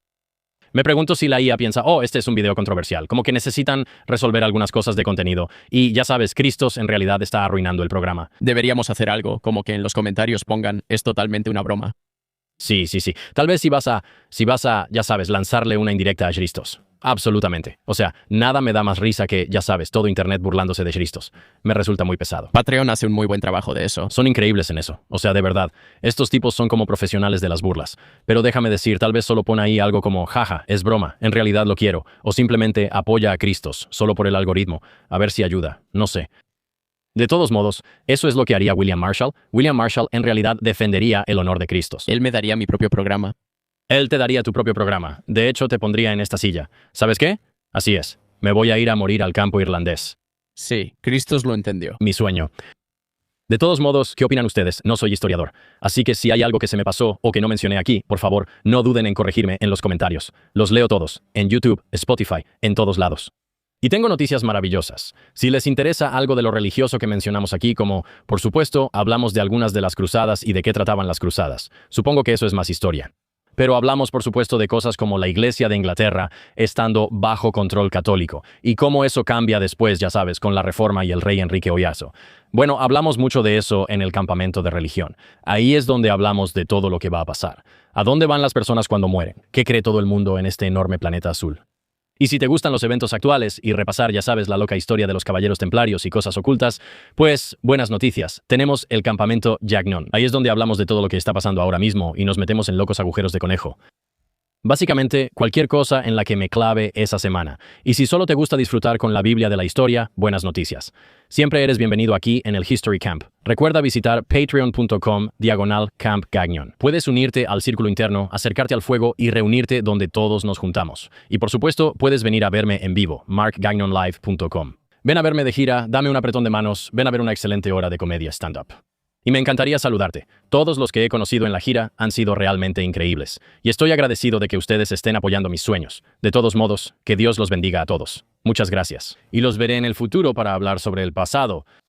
[SPEAKER 1] Me pregunto si la IA piensa, oh, este es un video controversial, como que necesitan resolver algunas cosas de contenido. Y ya sabes, Cristos en realidad está arruinando el programa.
[SPEAKER 2] Deberíamos hacer algo, como que en los comentarios pongan, es totalmente una broma.
[SPEAKER 1] Sí. Tal vez si vas a, ya sabes, lanzarle una indirecta a Cristos. Absolutamente. O sea, nada me da más risa que, ya sabes, todo internet burlándose de Cristos. Me resulta muy pesado.
[SPEAKER 2] Patreon hace un muy buen trabajo de eso.
[SPEAKER 1] Son increíbles en eso. O sea, de verdad. Estos tipos son como profesionales de las burlas. Pero déjame decir, tal vez solo pon ahí algo como, jaja, es broma, en realidad lo quiero. O simplemente apoya a Cristos, solo por el algoritmo. A ver si ayuda. No sé. De todos modos, eso es lo que haría William Marshall. William Marshall en realidad defendería el honor de Cristos.
[SPEAKER 2] Él me daría mi propio programa.
[SPEAKER 1] Él te daría tu propio programa. De hecho, te pondría en esta silla. ¿Sabes qué? Así es. Me voy a ir a morir al campo irlandés.
[SPEAKER 2] Sí, Cristos lo entendió.
[SPEAKER 1] Mi sueño. De todos modos, ¿qué opinan ustedes? No soy historiador. Así que si hay algo que se me pasó o que no mencioné aquí, por favor, no duden en corregirme en los comentarios. Los leo todos. En YouTube, Spotify, en todos lados. Y tengo noticias maravillosas. Si les interesa algo de lo religioso que mencionamos aquí, como, por supuesto, hablamos de algunas de las cruzadas y de qué trataban las cruzadas. Supongo que eso es más historia. Pero hablamos, por supuesto, de cosas como la Iglesia de Inglaterra estando bajo control católico y cómo eso cambia después, ya sabes, con la Reforma y el rey Enrique Oyaso. Bueno, hablamos mucho de eso en el campamento de religión. Ahí es donde hablamos de todo lo que va a pasar. ¿A dónde van las personas cuando mueren? ¿Qué cree todo el mundo en este enorme planeta azul? Y si te gustan los eventos actuales y repasar, ya sabes, la loca historia de los caballeros templarios y cosas ocultas, pues, buenas noticias. Tenemos el campamento Jagnon. Ahí es donde hablamos de todo lo que está pasando ahora mismo y nos metemos en locos agujeros de conejo. Básicamente, cualquier cosa en la que me clave esa semana. Y si solo te gusta disfrutar con la Biblia de la historia, buenas noticias. Siempre eres bienvenido aquí en el History Camp. Recuerda visitar patreon.com/Camp Gagnon. Puedes unirte al círculo interno, acercarte al fuego y reunirte donde todos nos juntamos. Y por supuesto, puedes venir a verme en vivo, markgagnonlive.com. Ven a verme de gira, dame un apretón de manos, ven a ver una excelente hora de comedia stand-up. Y me encantaría saludarte. Todos los que he conocido en la gira han sido realmente increíbles. Y estoy agradecido de que ustedes estén apoyando mis sueños. De todos modos, que Dios los bendiga a todos. Muchas gracias. Y los veré en el futuro para hablar sobre el pasado.